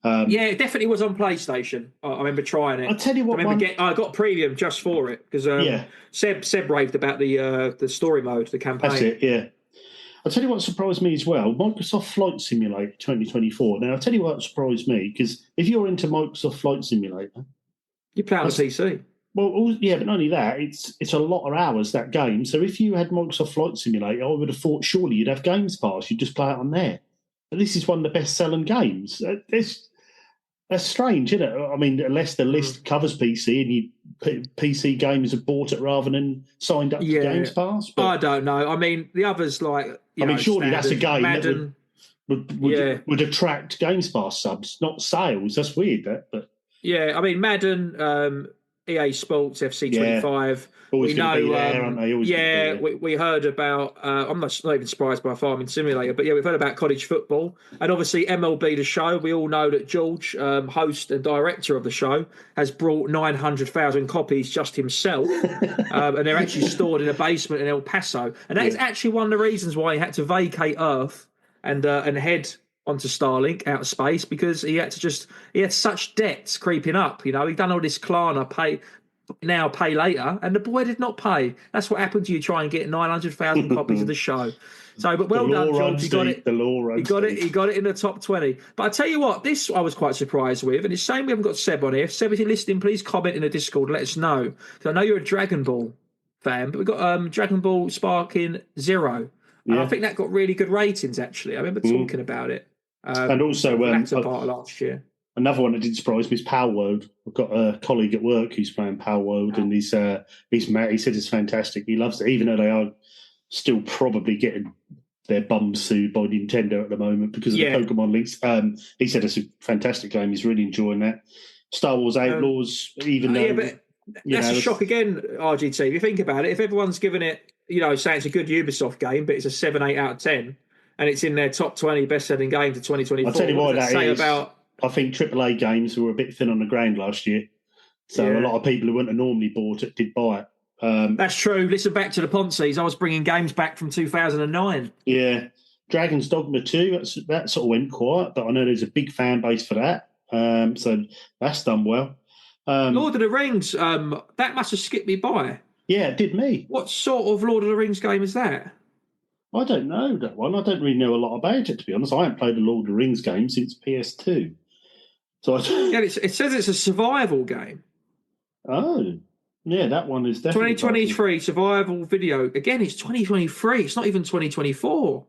yeah, it definitely was on PlayStation. I remember trying it. I'll tell you what, I got premium just for it because Seb raved about the story mode, the campaign. That's it, yeah. I'll tell you what surprised me as well, Microsoft Flight Simulator 2024. Now, I'll tell you what surprised me, because if you're into Microsoft Flight Simulator... You play on the PC. Well, yeah, but not only that, it's a lot of hours, that game. So if you had Microsoft Flight Simulator, I would have thought surely you'd have Games Pass. You'd just play it on there. But this is one of the best-selling games. That's strange, isn't it? I mean, unless the list covers PC and PC gamers have bought it rather than signed up to Games Pass. But, I don't know. I mean, the others surely that's a game Madden, that would attract Games Pass subs, not sales. That's weird, that. But yeah, I mean, Madden, EA Sports, FC25. Always going to be there, aren't they? We heard about, I'm not even surprised by Farming Simulator, but we've heard about college football. And obviously MLB The Show, we all know that George, host and director of the show, has brought 900,000 copies just himself. And they're actually stored in a basement in El Paso. And that is actually one of the reasons why he had to vacate Earth and head onto Starlink out of space, because he had such debts creeping up. He'd done all this Klarna pay later, and the boy did not pay. That's what happened to you try and get 900,000 copies of the show. So, but well done, George. You got it. The law runs. He got it in the top 20. But I tell you what, this I was quite surprised with, and it's shame we haven't got Seb on here. If Seb, if you're listening, please comment in the Discord and let us know, because I know you're a Dragon Ball fan, but we've got Dragon Ball Sparking Zero. And I think that got really good ratings, actually. I remember talking about it. And also, part of last year. Another one that did surprise me is Power World. I've got a colleague at work who's playing Power World, and he's mad. He said it's fantastic. He loves it, even though they are still probably getting their bums sued by Nintendo at the moment because of the Pokemon links. He said it's a fantastic game. He's really enjoying that. Star Wars Outlaws, even though... but that's a shock again, RGT. If you think about it, if everyone's giving it, saying it's a good Ubisoft game, but it's a 7, 8 out of 10, and it's in their top 20 best-selling games of 2024. I'll tell you why that is. I think AAA games were a bit thin on the ground last year. So a lot of people who wouldn't have normally bought it did buy it. That's true. Listen back to the Ponzi's. I was bringing games back from 2009. Yeah. Dragon's Dogma 2, that sort of went quiet, but I know there's a big fan base for that. So that's done well. Lord of the Rings, that must have skipped me by. Yeah, it did me. What sort of Lord of the Rings game is that? I don't know that one. I don't really know a lot about it, to be honest. I haven't played a Lord of the Rings game since PS2. So it says it's a survival game. Oh, yeah, that one is definitely 2023 survival video. Again, it's 2023. It's not even 2024.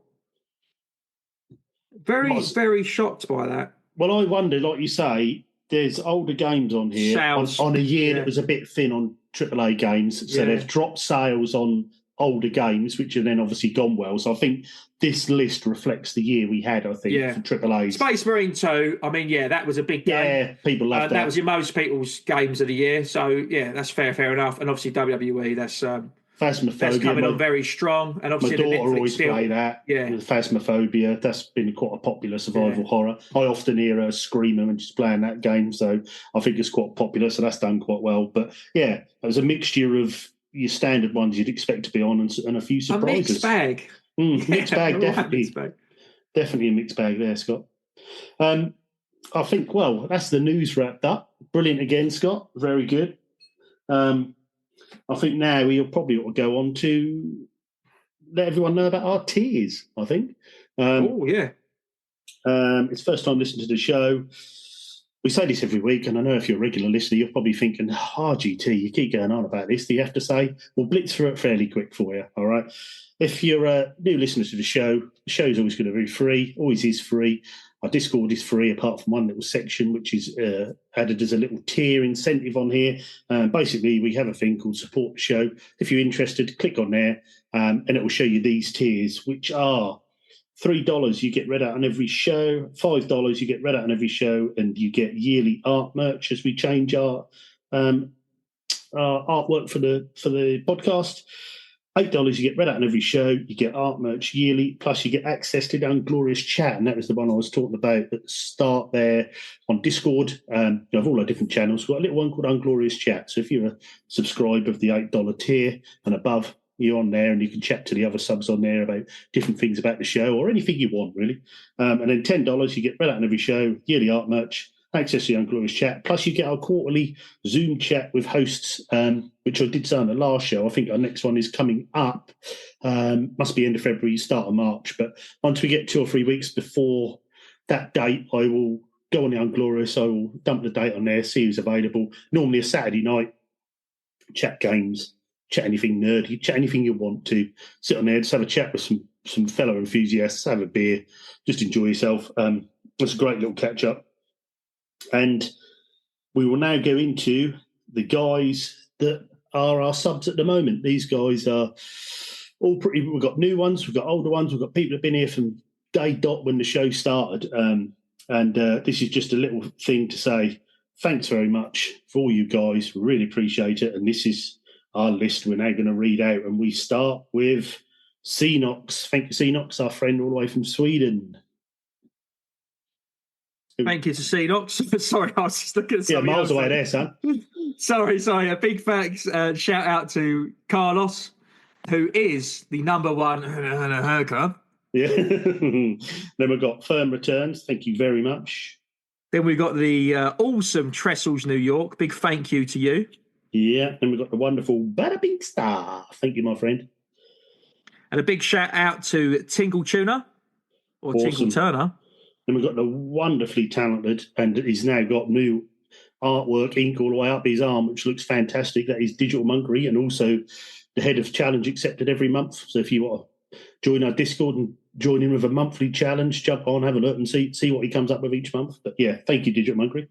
Very shocked by that. Well, I wonder, like you say, there's older games on here on a year that was a bit thin on AAA games. So they've dropped sales on older games, which have then obviously gone well. So I think this list reflects the year we had, for AAA. Space Marine 2, I mean, that was a big game. Yeah, people loved that. That was in most people's games of the year. So, that's fair enough. And obviously WWE, that's coming on very strong. And obviously my daughter always play that. Yeah. Phasmophobia, that's been quite a popular survival horror. I often hear her screaming when she's playing that game, so I think it's quite popular, so that's done quite well. But it was a mixture of your standard ones you'd expect to be on and a few surprises. A mixed bag. Mixed bag, definitely. Mixed bag. Definitely a mixed bag there, Scott. I think, that's the news wrapped up. Brilliant again, Scott. Very good. I think now we probably ought to go on to let everyone know about our tiers, I think. It's the first time listening to the show. We say this every week, and I know if you're a regular listener, you're probably thinking, RGT, you keep going on about this. Do you have to say? We'll blitz through it fairly quick for you, all right? If you're a new listener to the show's always going to be free, always is free. Our Discord is free, apart from one little section, which is added as a little tier incentive on here. Basically, we have a thing called Support the Show. If you're interested, click on there, and it will show you these tiers, which are $3 you get read out on every show, $5 you get read out on every show, and you get yearly art merch as we change our artwork for the podcast. $8, you get read out on every show, you get art merch yearly, plus you get access to the Unglorious Chat, and that was the one I was talking about at the start there on Discord. You have all our different channels. We've got a little one called Unglorious Chat, so if you're a subscriber of the $8 tier and above, you're on there and you can chat to the other subs on there about different things about the show or anything you want, really. And then $10, you get read out on every show, yearly art merch, access to the Unglorious Chat, plus you get our quarterly Zoom chat with hosts, which I did say on the last show. I think our next one is coming up. Must be end of February, start of March. But once we get 2 or 3 weeks before that date, I will go on the Unglorious. I will dump the date on there, see who's available. Normally a Saturday night, chat games, chat anything nerdy, chat anything you want to. Sit on there, just have a chat with some fellow enthusiasts, have a beer, just enjoy yourself. It's a great little catch up. And we will now go into the guys that are our subs at the moment. These guys are all pretty. We've got new ones, we've got older ones, we've got people that have been here from day dot when the show started. And this is just a little thing to say thanks very much for all you guys. We really appreciate it. And this is our list we're now going to read out. And we start with Cnox. Thank you, Cnox, our friend all the way from Sweden. Thank you to Cnox. Sorry, I was just looking at something miles else. away there, son. Sorry. A big thanks, shout out to Carlos, who is the number one club. Yeah. Then we've got Firm Returns. Thank you very much. Then we've got the awesome Trestles New York. Big thank you to you. Yeah. Then we've got the wonderful Bada Bing Star. Thank you, my friend. And a big shout out to Tingle Tuner or Awesome. Tingle Turner. Then we've got the wonderfully talented, and he's now got new artwork, ink all the way up his arm, which looks fantastic. That is Digital Monkery, and also the head of challenge accepted every month. So if you want to join our Discord and join in with a monthly challenge, jump on, have a look and see what he comes up with each month. But yeah, thank you, Digital Monkery.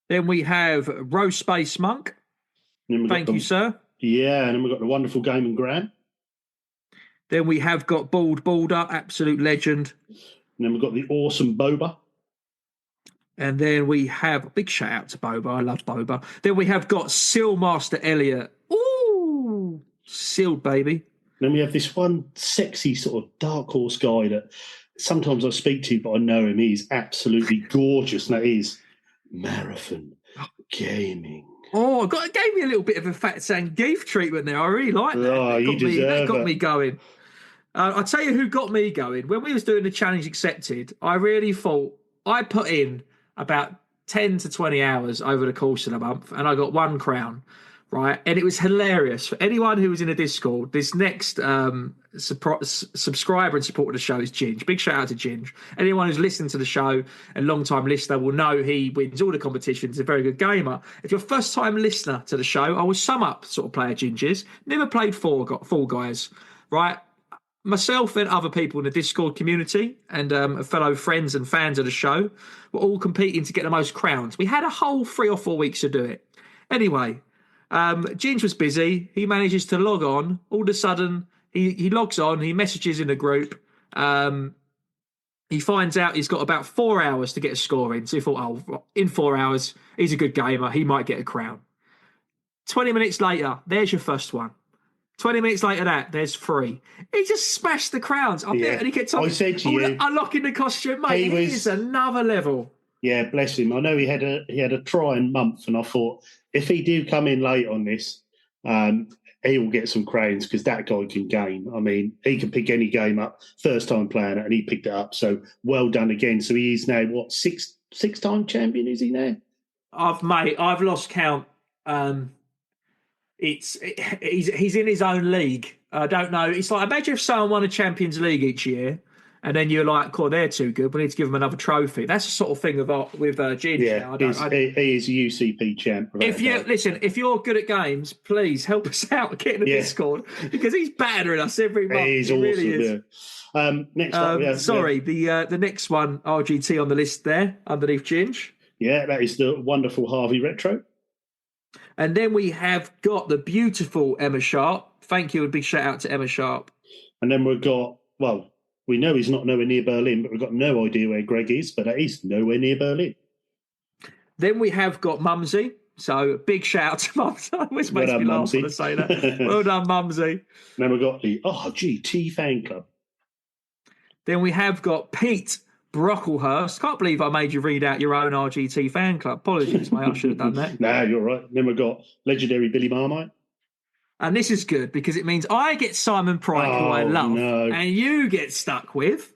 Then we have Rose Space Monk. Thank you, sir. Yeah, and then we've got the wonderful Game and Graham. Then we have got Bald Balder, absolute legend. And then we've got the awesome Boba. And then we have a big shout out to Boba. I love Boba. Then we have got Sealmaster Elliot. Ooh, sealed, baby. Then we have this one sexy sort of dark horse guy that sometimes I speak to, but I know him. He's absolutely gorgeous. And that is Marathon Gaming. Oh, gave me a little bit of a Fat Zangief treatment there. I really like that. Oh, you deserve that got me going. I'll tell you who got me going. When we was doing the challenge accepted, I really thought I put in about 10 to 20 hours over the course of the month, and I got 1 crown, right? And it was hilarious. For anyone who was in a Discord, this next subscriber and supporter of the show is Ginge. Big shout out to Ginge. Anyone who's listened to the show and long-time listener will know he wins all the competitions. He's a very good gamer. If you're a first-time listener to the show, I will sum up sort of player Ginge is. Never played Fall Guys, right? Myself and other people in the Discord community and fellow friends and fans of the show were all competing to get the most crowns. We had a whole 3 or 4 weeks to do it. Anyway, Ginge was busy. He manages to log on. All of a sudden, he logs on. He messages in the group. He finds out he's got about 4 hours to get a score in. So he thought, oh, in 4 hours, he's a good gamer. He might get a crown. 20 minutes later, there's your first one. 20 minutes later, there's 3. He just smashed the crowns up there, and he kept on. I said to you, unlocking the costume, mate. It is another level. Yeah, bless him. I know he had a trying month, and I thought if he do come in late on this, he will get some crowns because that guy can game. I mean, he can pick any game up. First time playing it, and he picked it up. So well done again. So he is now what six-time champion? Is he now? I've lost count. He's in his own league. I don't know. It's like, imagine if someone won a Champions League each year, and then you're like, "Cool, they're too good. We need to give them another trophy." That's the sort of thing with Ginge. Yeah, he is a UCP champ. If you're good at games, please help us out. Get in the Discord because he's battering us every month. He's awesome. Really is. Yeah. Next up, the next one, RGT on the list there underneath Ginge. Yeah, that is the wonderful Harvey Retro. And then we have got the beautiful Emma Sharp. Thank you, a big shout out to Emma Sharp. And then we've got, well, we know he's not nowhere near Berlin, but we've got no idea where Greg is, but that is nowhere near Berlin. Then we have got Mumsy. So big shout out to Mumsy. It always Well makes me done, laugh Mumsy. when I say that. Well done, Mumsy. Then we've got the RGT fan club. Then we have got Pete Brocklehurst. Can't believe I made you read out your own RGT fan club. Apologies, mate. I should have done that. No, you're right. Then we've got legendary Billy Marmite. And this is good because it means I get Simon Pryke, who I love, and you get stuck with.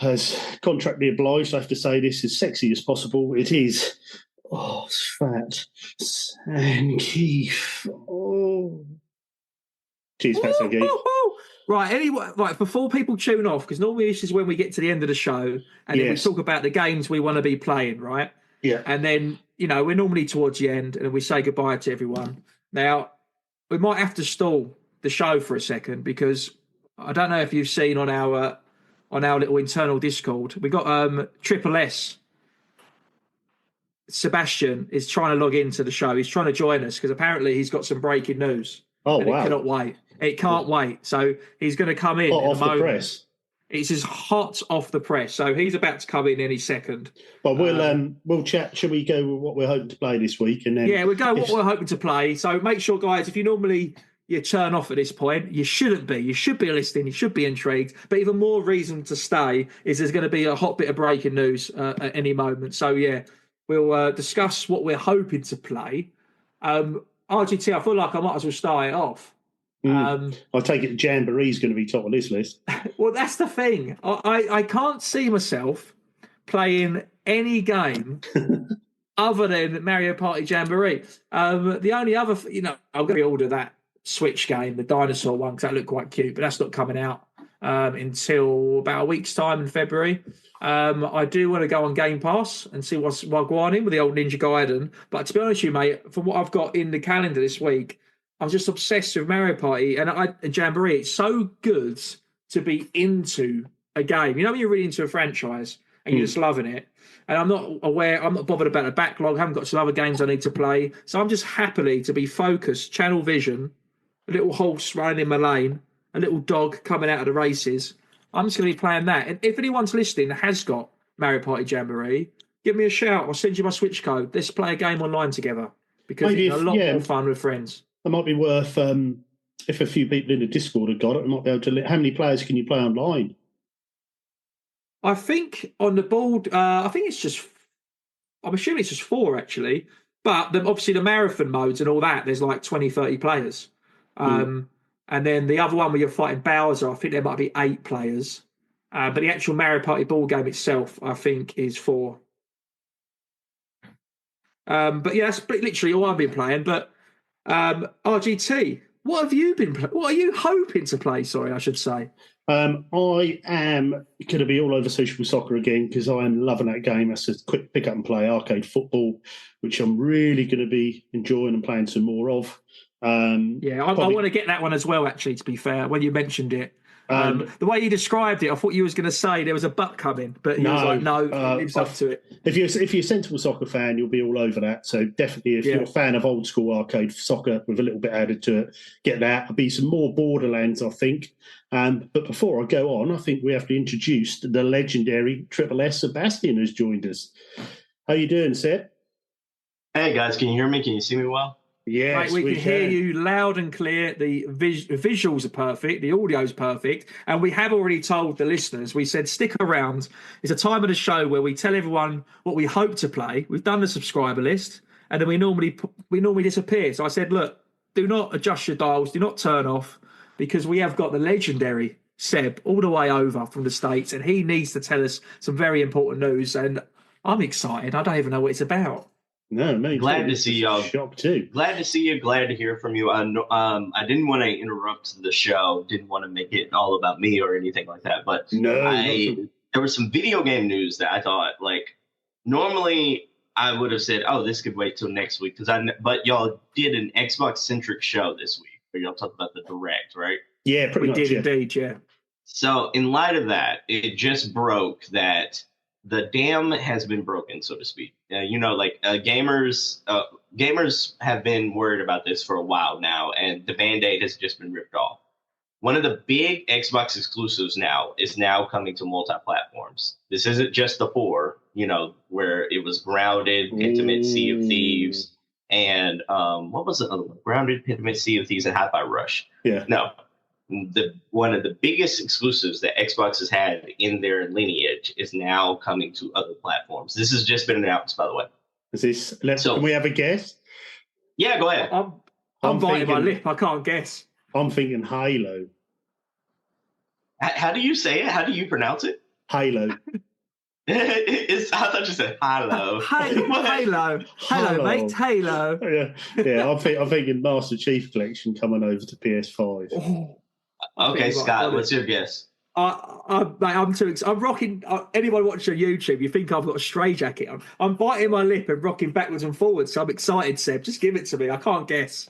As contractually obliged, I have to say this as sexy as possible. It is. Oh, fat. And Keith. Oh. Cheers, Pat and Keith. Right, anyway, right, before people tune off, because normally this is when we get to the end of the show and then we talk about the games we want to be playing, right? Yeah. And then, we're normally towards the end and we say goodbye to everyone. Now, we might have to stall the show for a second because I don't know if you've seen on our little internal Discord, we got Triple S. Sebastian is trying to log into the show. He's trying to join us because apparently he's got some breaking news. Oh, and wow. It cannot wait. It can't wait. So he's going to come in. Off the press. It's just hot off the press. So he's about to come in any second. Well, we'll chat. Shall we go with what we're hoping to play this week? And then we'll go what we're hoping to play. So make sure, guys, if you normally you turn off at this point, you shouldn't be. You should be listening. You should be intrigued. But even more reason to stay is there's going to be a hot bit of breaking news at any moment. So, we'll discuss what we're hoping to play. RGT, I feel like I might as well start it off. I take it Jamboree's going to be top of this list. Well, that's the thing. I can't see myself playing any game other than Mario Party Jamboree. The only other, I'm going to order that Switch game, the dinosaur one, because that looked quite cute, but that's not coming out until about a week's time in February. I do want to go on Game Pass and see what's going on with the old Ninja Gaiden. But to be honest with you, mate, from what I've got in the calendar this week, I'm just obsessed with Mario Party and Jamboree. It's so good to be into a game. You know when you're really into a franchise and you're just loving it. And I'm not bothered about the backlog. I haven't got some other games I need to play. So I'm just happily to be focused, channel vision, a little horse running in my lane, a little dog coming out of the races. I'm just going to be playing that. And if anyone's listening that has got Mario Party Jamboree, give me a shout. I'll send you my Switch code. Let's play a game online together because it's a lot more fun with friends. It might be worth, if a few people in the Discord have got it, we might be able to. How many players can you play online? I think on the board, I'm assuming it's just 4 actually. But obviously the marathon modes and all that, there's like 20, 30 players. And then the other one where you're fighting Bowser, I think there might be 8 players. But the actual Mario Party board game itself, I think, is 4. But yeah, that's literally all I've been playing. But RGT, what have you been playing? What are you hoping to play? Sorry, I should say. I am going to be all over Sociable Soccer again because I am loving that game. That's a quick pick up and play arcade football, which I'm really going to be enjoying and playing some more of. I want to get that one as well, actually, to be fair, when you mentioned it. The way you described it, I thought you was going to say there was a butt coming, but he was like, no, lives up to it. If you're a sensible soccer fan, you'll be all over that. So definitely, if you're a fan of old school arcade soccer with a little bit added to it, get that. There'll be some more Borderlands, I think. But before I go on, I think we have to introduce the legendary Triple S Sebastian who's joined us. How you doing, Seb? Hey guys, can you hear me? Can you see me well? Yes, we can hear you loud and clear. The visuals are perfect. The audio is perfect. And we have already told the listeners, we said, stick around. It's a time of the show where we tell everyone what we hope to play. We've done the subscriber list and then we normally disappear. So I said, look, do not adjust your dials. Do not turn off because we have got the legendary Seb all the way over from the States and he needs to tell us some very important news. And I'm excited. I don't even know what it's about. No, mate. Glad to see y'all. Shocked too. Glad to see you. Glad to hear from you. I didn't want to interrupt the show. Didn't want to make it all about me or anything like that. But there was some video game news that I thought, like, normally I would have said, "Oh, this could wait till next week," but y'all did an Xbox centric show this week where y'all talked about the Direct, right? Yeah, pretty much. We did indeed, yeah. So in light of that, it just broke that the dam has been broken, so to speak. Gamers have been worried about this for a while now, and the Band-Aid has just been ripped off. One of the big Xbox exclusives now is now coming to multi-platforms. This isn't just the 4, where it was Grounded, Intimate Sea of Thieves, and what was the other one? Grounded, Pentiment, Sea of Thieves, and Hi-Fi Rush. Yeah. No, one of the biggest exclusives that Xbox has had in their lineage is now coming to other platforms. This has just been announced, by the way. Is this? Can we have a guess? Yeah, go ahead. I'm biting my lip. I can't guess. I'm thinking Halo. How do you say it? How do you pronounce it? Halo. I thought you said Halo. Hello, mate. Halo. Yeah. I'm thinking Master Chief Collection coming over to PS5. Oh, okay, Scott, what's your guess? I'm too. I'm rocking. Anyone watching on YouTube, you think I've got a stray jacket on? I'm biting my lip and rocking backwards and forwards. So I'm excited, Seb. Just give it to me. I can't guess.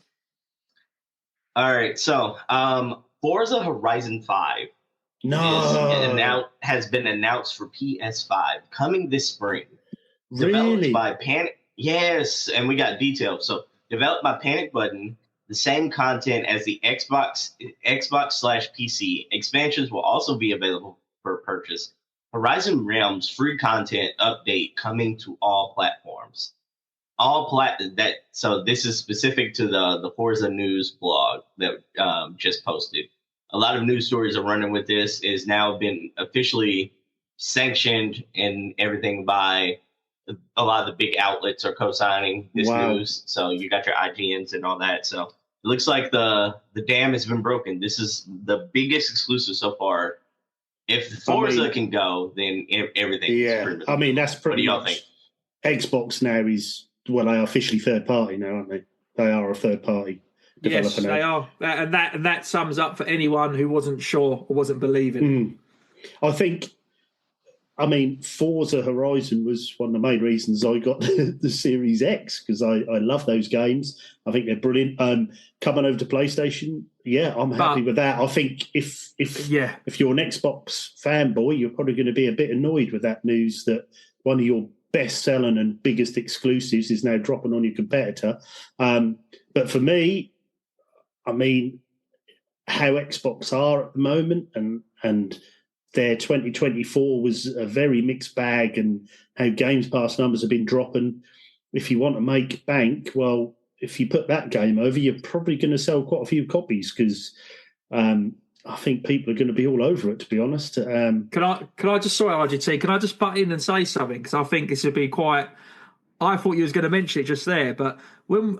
All right. So, Forza Horizon 5 has been announced for PS5 coming this spring. Really? Developed by Panic. Yes, and we got details. So, developed by Panic Button. The same content as the Xbox/PC. Expansions will also be available for purchase. Horizon Realms free content update coming to all platforms. So this is specific to the Forza News blog that just posted. A lot of news stories are running with this. It has now been officially sanctioned and everything by a lot of the big outlets are co-signing this news. So you got your IGNs and all that. So it looks like the dam has been broken. This is the biggest exclusive so far. If Forza can go, then everything. Yeah, that's pretty. What do y'all much think? Xbox now is they are officially third party now, aren't they? They are a third party developer yes, now. they are, and that sums up for anyone who wasn't sure or wasn't believing. I think. Forza Horizon was one of the main reasons I got the Series X because I love those games. I think they're brilliant. Coming over to PlayStation, I'm happy with that. I think if you're an Xbox fanboy, you're probably going to be a bit annoyed with that news that one of your best-selling and biggest exclusives is now dropping on your competitor. But for me, how Xbox are at the moment and their 2024 was a very mixed bag, and how Games Pass numbers have been dropping. If you want to make bank, well, if you put that game over, you're probably going to sell quite a few copies because I think people are going to be all over it, to be honest. Can I just, sorry, RGT, can I just butt in and say something? Because I think this would be quite... I thought you was going to mention it just there, but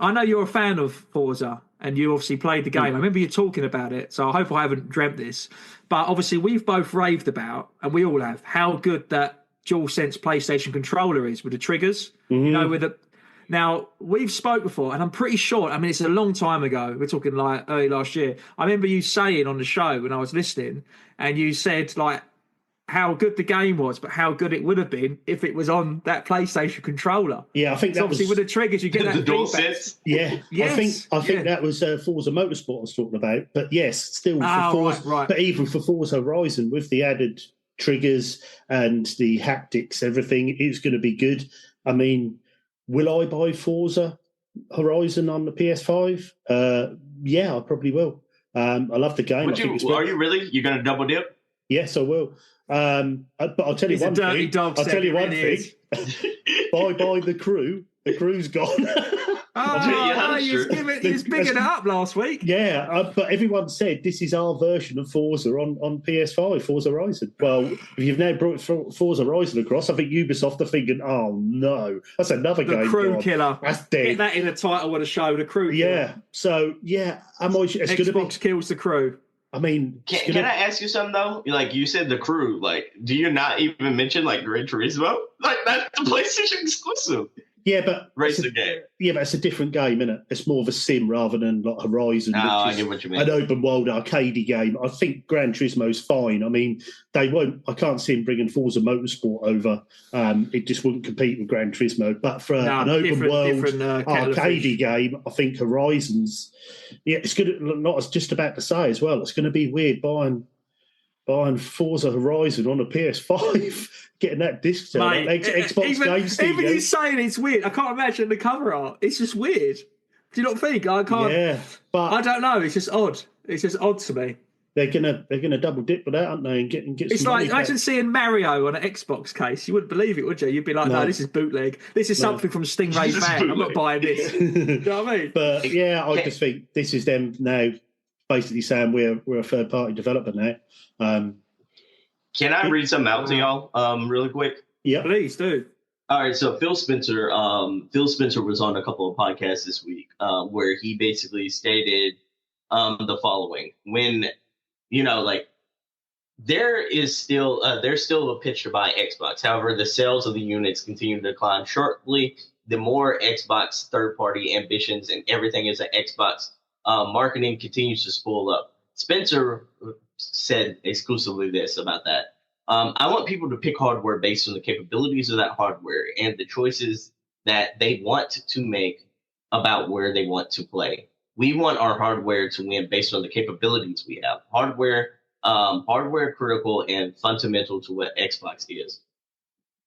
I know you're a fan of Forza and you obviously played the game. I remember you talking about it, so I hope I haven't dreamt this. But obviously we've both raved about, and we all have, how good that DualSense PlayStation controller is with the triggers. Now, we've spoke before, and I'm pretty sure, it's a long time ago. We're talking like early last year. I remember you saying on the show when I was listening, and you said like how good the game was, but how good it would have been if it was on that PlayStation controller. Yeah, I think that obviously with the triggers, you get that the DualSense. Yeah, yes. I think that was Forza Motorsport I was talking about. But yes, still for Forza, right. But even for Forza Horizon with the added triggers and the haptics, everything is going to be good. Will I buy Forza Horizon on the PS5? Yeah, I probably will. I love the game. Are you really? You're going to double dip? Yes, I will. But I'll tell you one thing. I'll tell you one thing. Bye, the crew. The crew's gone. You're bigging it up last week. Yeah, but everyone said this is our version of Forza on PS5, Forza Horizon. Well, if you've now brought Forza Horizon across, I think Ubisoft are thinking, oh no, that's another game. The crew killer. That's dead. Get that in the title of the show, the crew killer. Yeah, so, Xbox kills the crew. Can I ask you something though? Like you said, the crew. Like, do you not even mention like Gran Turismo? Like that's the PlayStation exclusive. Yeah, but racing game. Yeah, but it's a different game, isn't it? It's more of a sim rather than like Horizon. I get what you mean. An open world arcadey game. I think Gran Turismo's fine. They won't. I can't see him bringing Forza Motorsport over. It just wouldn't compete with Gran Turismo. But for an open world arcadey game, I think Horizon's. Yeah, it's good. Not as just about to say as well. It's going to be weird buying Forza Horizon on a PS5. Getting that disc set, Xbox Game Studio. Even you saying it's weird, I can't imagine the cover art. It's just weird. Do you not think? I can't. Yeah, but I don't know. It's just odd. It's just odd to me. they're gonna double dip with that, aren't they? And get it's some like money imagine back. seeing Mario on an Xbox case. You wouldn't believe it, would you? You'd be like, no, this is bootleg. This is something from Stingray Fan. I'm not buying this. You know what I mean? But yeah, I just think this is them now basically saying we're a third party developer now. Can I read something out to y'all really quick? Yeah, please do. All right, so Phil Spencer was on a couple of podcasts this week where he basically stated the following: when there's still a pitch to buy Xbox. However, the sales of the units continue to decline sharply. The more Xbox third-party ambitions and everything is an Xbox marketing continues to spool up. Spencer said exclusively this about that. I want people to pick hardware based on the capabilities of that hardware and the choices that they want to make about where they want to play. We want our hardware to win based on the capabilities we have. Hardware critical and fundamental to what Xbox is.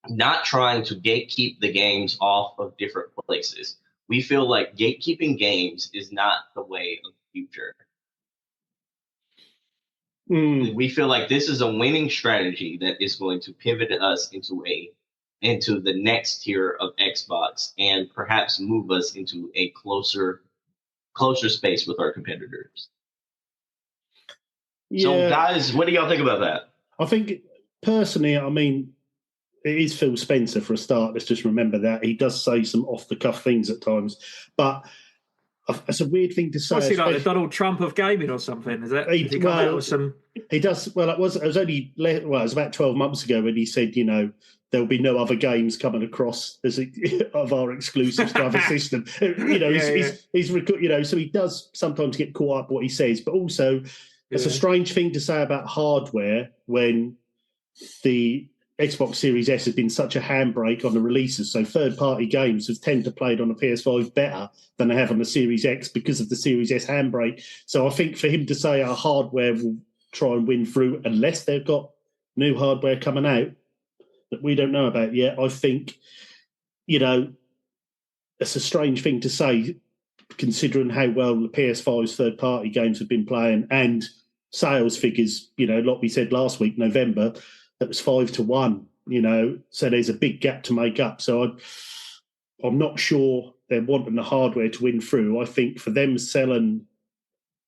Not trying to gatekeep the games off of different places. We feel like gatekeeping games is not the way of the future. We feel like this is a winning strategy that is going to pivot us into the next tier of Xbox and perhaps move us into a closer space with our competitors. Yeah. So, guys, what do y'all think about that? I think personally, I mean, it is Phil Spencer for a start. Let's just remember that he does say some off the cuff things at times, but it's a weird thing to say. What's he like, the Donald Trump of gaming or something? Is that? He does. Well, it was about 12 months ago when he said, there'll be no other games coming across of our exclusives to other system. He's so he does sometimes get caught up what he says, but also it's a strange thing to say about hardware when the Xbox Series S has been such a handbrake on the releases. So third-party games have tend to play it on the PS5 better than they have on the Series X because of the Series S handbrake. So I think for him to say our hardware will try and win through unless they've got new hardware coming out that we don't know about yet, I think, it's a strange thing to say considering how well the PS5's third-party games have been playing and sales figures, like we said last week, November, that was 5-1, so there's a big gap to make up. So I'm not sure they're wanting the hardware to win through. I think for them selling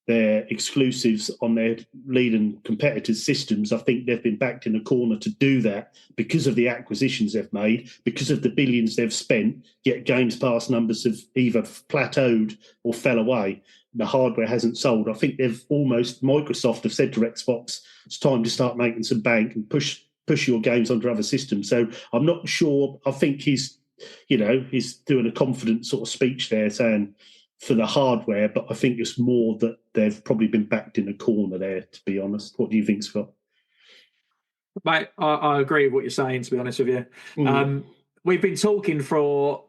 their exclusives on their leading competitors' systems, I think they've been backed in a corner to do that because of the acquisitions they've made, because of the billions they've spent, yet Games Pass numbers have either plateaued or fell away. The hardware hasn't sold. I think Microsoft have said to Xbox, it's time to start making some bank and push your games onto other systems. So I'm not sure. I think he's doing a confident sort of speech there saying for the hardware, but I think it's more that they've probably been backed in a corner there, to be honest. What do you think, Scott? Mate, I agree with what you're saying, to be honest with you. We've been talking for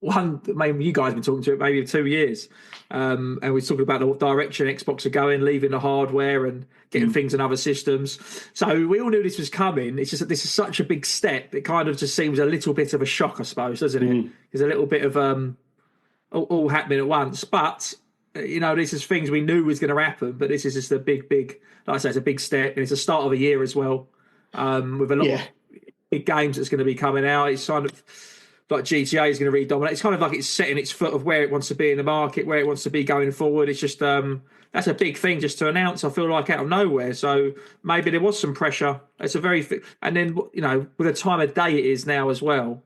maybe you guys have been talking to it maybe 2 years, and we're talking about the direction Xbox are going, leaving the hardware and getting things in other systems. So we all knew this was coming. It's just that this is such a big step. It kind of just seems a little bit of a shock, I suppose, doesn't it? There's a little bit of all happening at once. But this is things we knew was going to happen. But this is just a big, like I say, it's a big step, and it's the start of a year as well, with a lot of big games that's going to be coming out. It's kind of like GTA is going to really dominate. It's kind of like it's setting its foot of where it wants to be in the market, where it wants to be going forward. It's just that's a big thing just to announce. I feel like out of nowhere. So maybe there was some pressure. It's a very and then with the time of day it is now as well.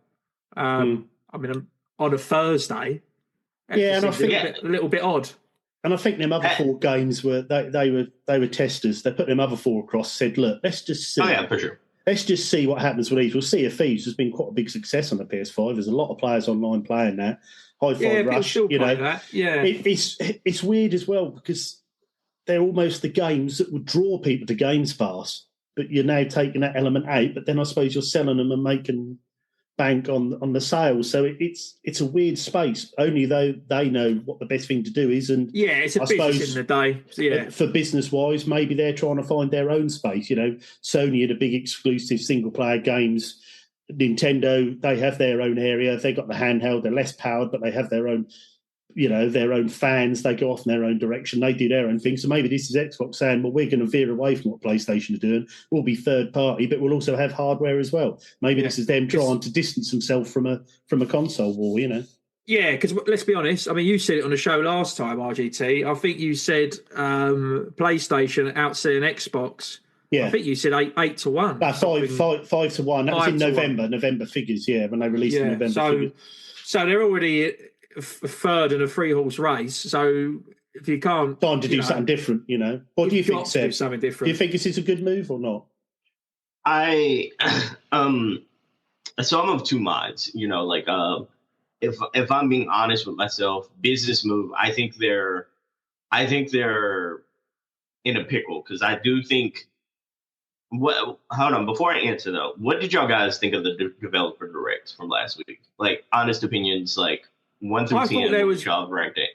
I mean, on a Thursday. And I think a little bit odd. And I think them other 4 games were they were testers. They put them other 4 across. Said, look, let's just see. Oh yeah, for sure. Let's just see what happens with these. We'll see if Thieves has been quite a big success on the PS5. There's a lot of players online playing that. Hi-Fi Rush, that. Yeah, it's weird as well because they're almost the games that would draw people to Games Pass, but you're now taking that element out. But then I suppose you're selling them and making bank on the sales. So it's a weird space. Only though they know what the best thing to do is. And it's a business in the day. Yeah, for business wise, maybe they're trying to find their own space. Sony had a big exclusive single player games. Nintendo, they have their own area. They got the handheld. They're less powered, but they have their own their own fans. They go off in their own direction. They do their own thing. So maybe this is Xbox saying, well, we're going to veer away from what PlayStation is doing. We'll be third party, but we'll also have hardware as well. Maybe this is them trying to distance themselves from a console war, Yeah, because let's be honest. I mean, you said it on the show last time, RGT. I think you said PlayStation outselling Xbox. Yeah, I think you said 8-1. 5-1. That was in November. November figures. Yeah, when they released the November figures. So they're already a third in a 3-horse race. So if you can't, time to do something different. What do you think, Seb? Do something different. Do you think this is a good move or not? So I'm of two minds. If I'm being honest with myself, business move. I think they're in a pickle because I do think. Hold on, before I answer though, what did y'all guys think of the developer direct from last week? Like honest opinions, like 1 through 10. Y'all ranked it.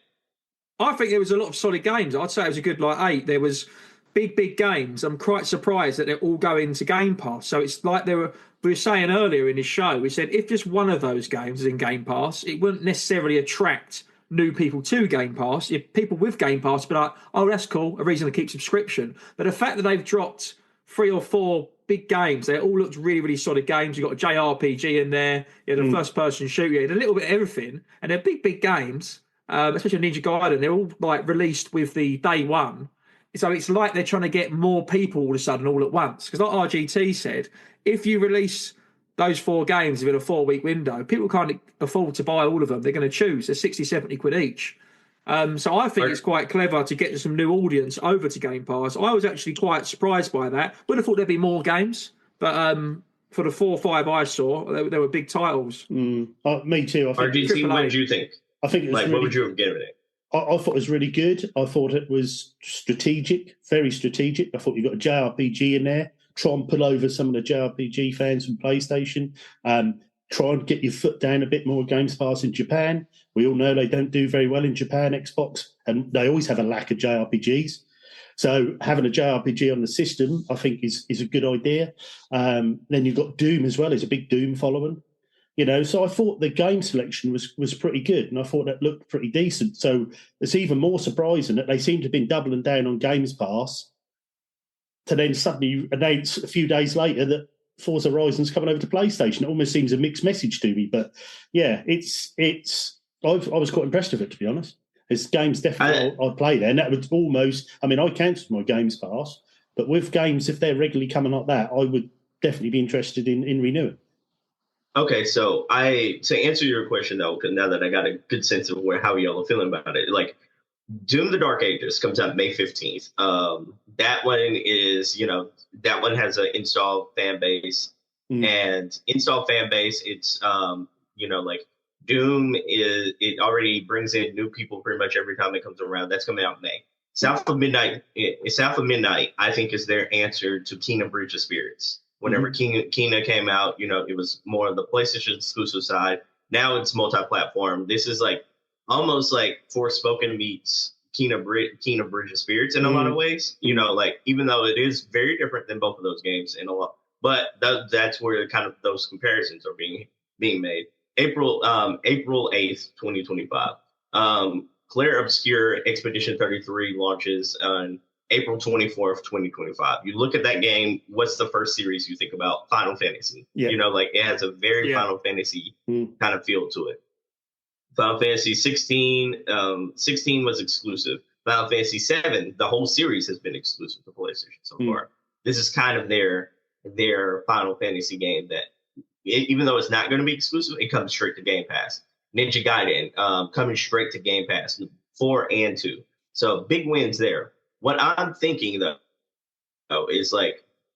I think there was a lot of solid games. I'd say it was a good 8. There was big games. I'm quite surprised that they're all going to Game Pass. So it's like we were saying earlier in this show, we said if just one of those games is in Game Pass, it wouldn't necessarily attract new people to Game Pass. If people with Game Pass be like, oh, that's cool, a reason to keep subscription. But the fact that they've dropped 3 or 4 big games, they all looked really, really solid games. You've got a JRPG in there, the first-person shooter, a little bit of everything. And they're big games, especially Ninja Gaiden. They're all released with the day one. So it's like they're trying to get more people all of a sudden all at once. Because like RGT said, if you release those 4 games within a 4-week window, people can't afford to buy all of them. They're going to choose. They're 60, 70 quid each. So I think it's quite clever to get some new audience over to Game Pass. I was actually quite surprised by that. Would have thought there'd be more games, but for the 4 or 5 I saw, there were big titles. Me too. RGT, what did you think? I think it was what would you have given it? I thought it was really good. I thought it was strategic, very strategic. I thought you got a JRPG in there. Try and pull over some of the JRPG fans from PlayStation. Try and get your foot down a bit more with Games Pass in Japan. We all know they don't do very well in Japan, Xbox, and they always have a lack of JRPGs. So having a JRPG on the system, I think, is a good idea. Then you've got Doom as well. There's a big Doom following. So I thought the game selection was pretty good, and I thought that looked pretty decent. So it's even more surprising that they seem to have been doubling down on Games Pass to then suddenly announce a few days later that Forza Horizon's coming over to PlayStation. It almost seems a mixed message to me, but yeah, I was quite impressed with it, to be honest. There's games definitely I play there, and that would almost. I mean, I cancelled my Games Pass, but with games, if they're regularly coming like that, I would definitely be interested in renewing. Okay, so to answer your question though, because now that I got a good sense of how y'all are feeling about it, like Doom: The Dark Ages comes out May 15th. That one is, that one has an installed fan base, and installed fan base. It's, like Doom it already brings in new people pretty much every time it comes around. That's coming out in May. South of Midnight, I think, is their answer to Kena Bridge of Spirits. Whenever Kena came out, it was more on the PlayStation exclusive side. Now it's multi-platform. This is almost like Forspoken meets Kena Bridge of Spirits in a lot of ways. Even though it is very different than both of those games in a lot, but that's where kind of those comparisons are being made. April 8th, 2025. Claire Obscure Expedition 33 launches on April 24th, 2025. You look at that game, what's the first series you think about? Final Fantasy. Yeah. It has a very Final Fantasy kind of feel to it. Final Fantasy 16 was exclusive. Final Fantasy 7, the whole series has been exclusive to PlayStation so far. This is kind of their Final Fantasy game that, even though it's not going to be exclusive, it comes straight to Game Pass. Ninja Gaiden coming straight to Game Pass, 4 and 2. So big wins there. What I'm thinking though is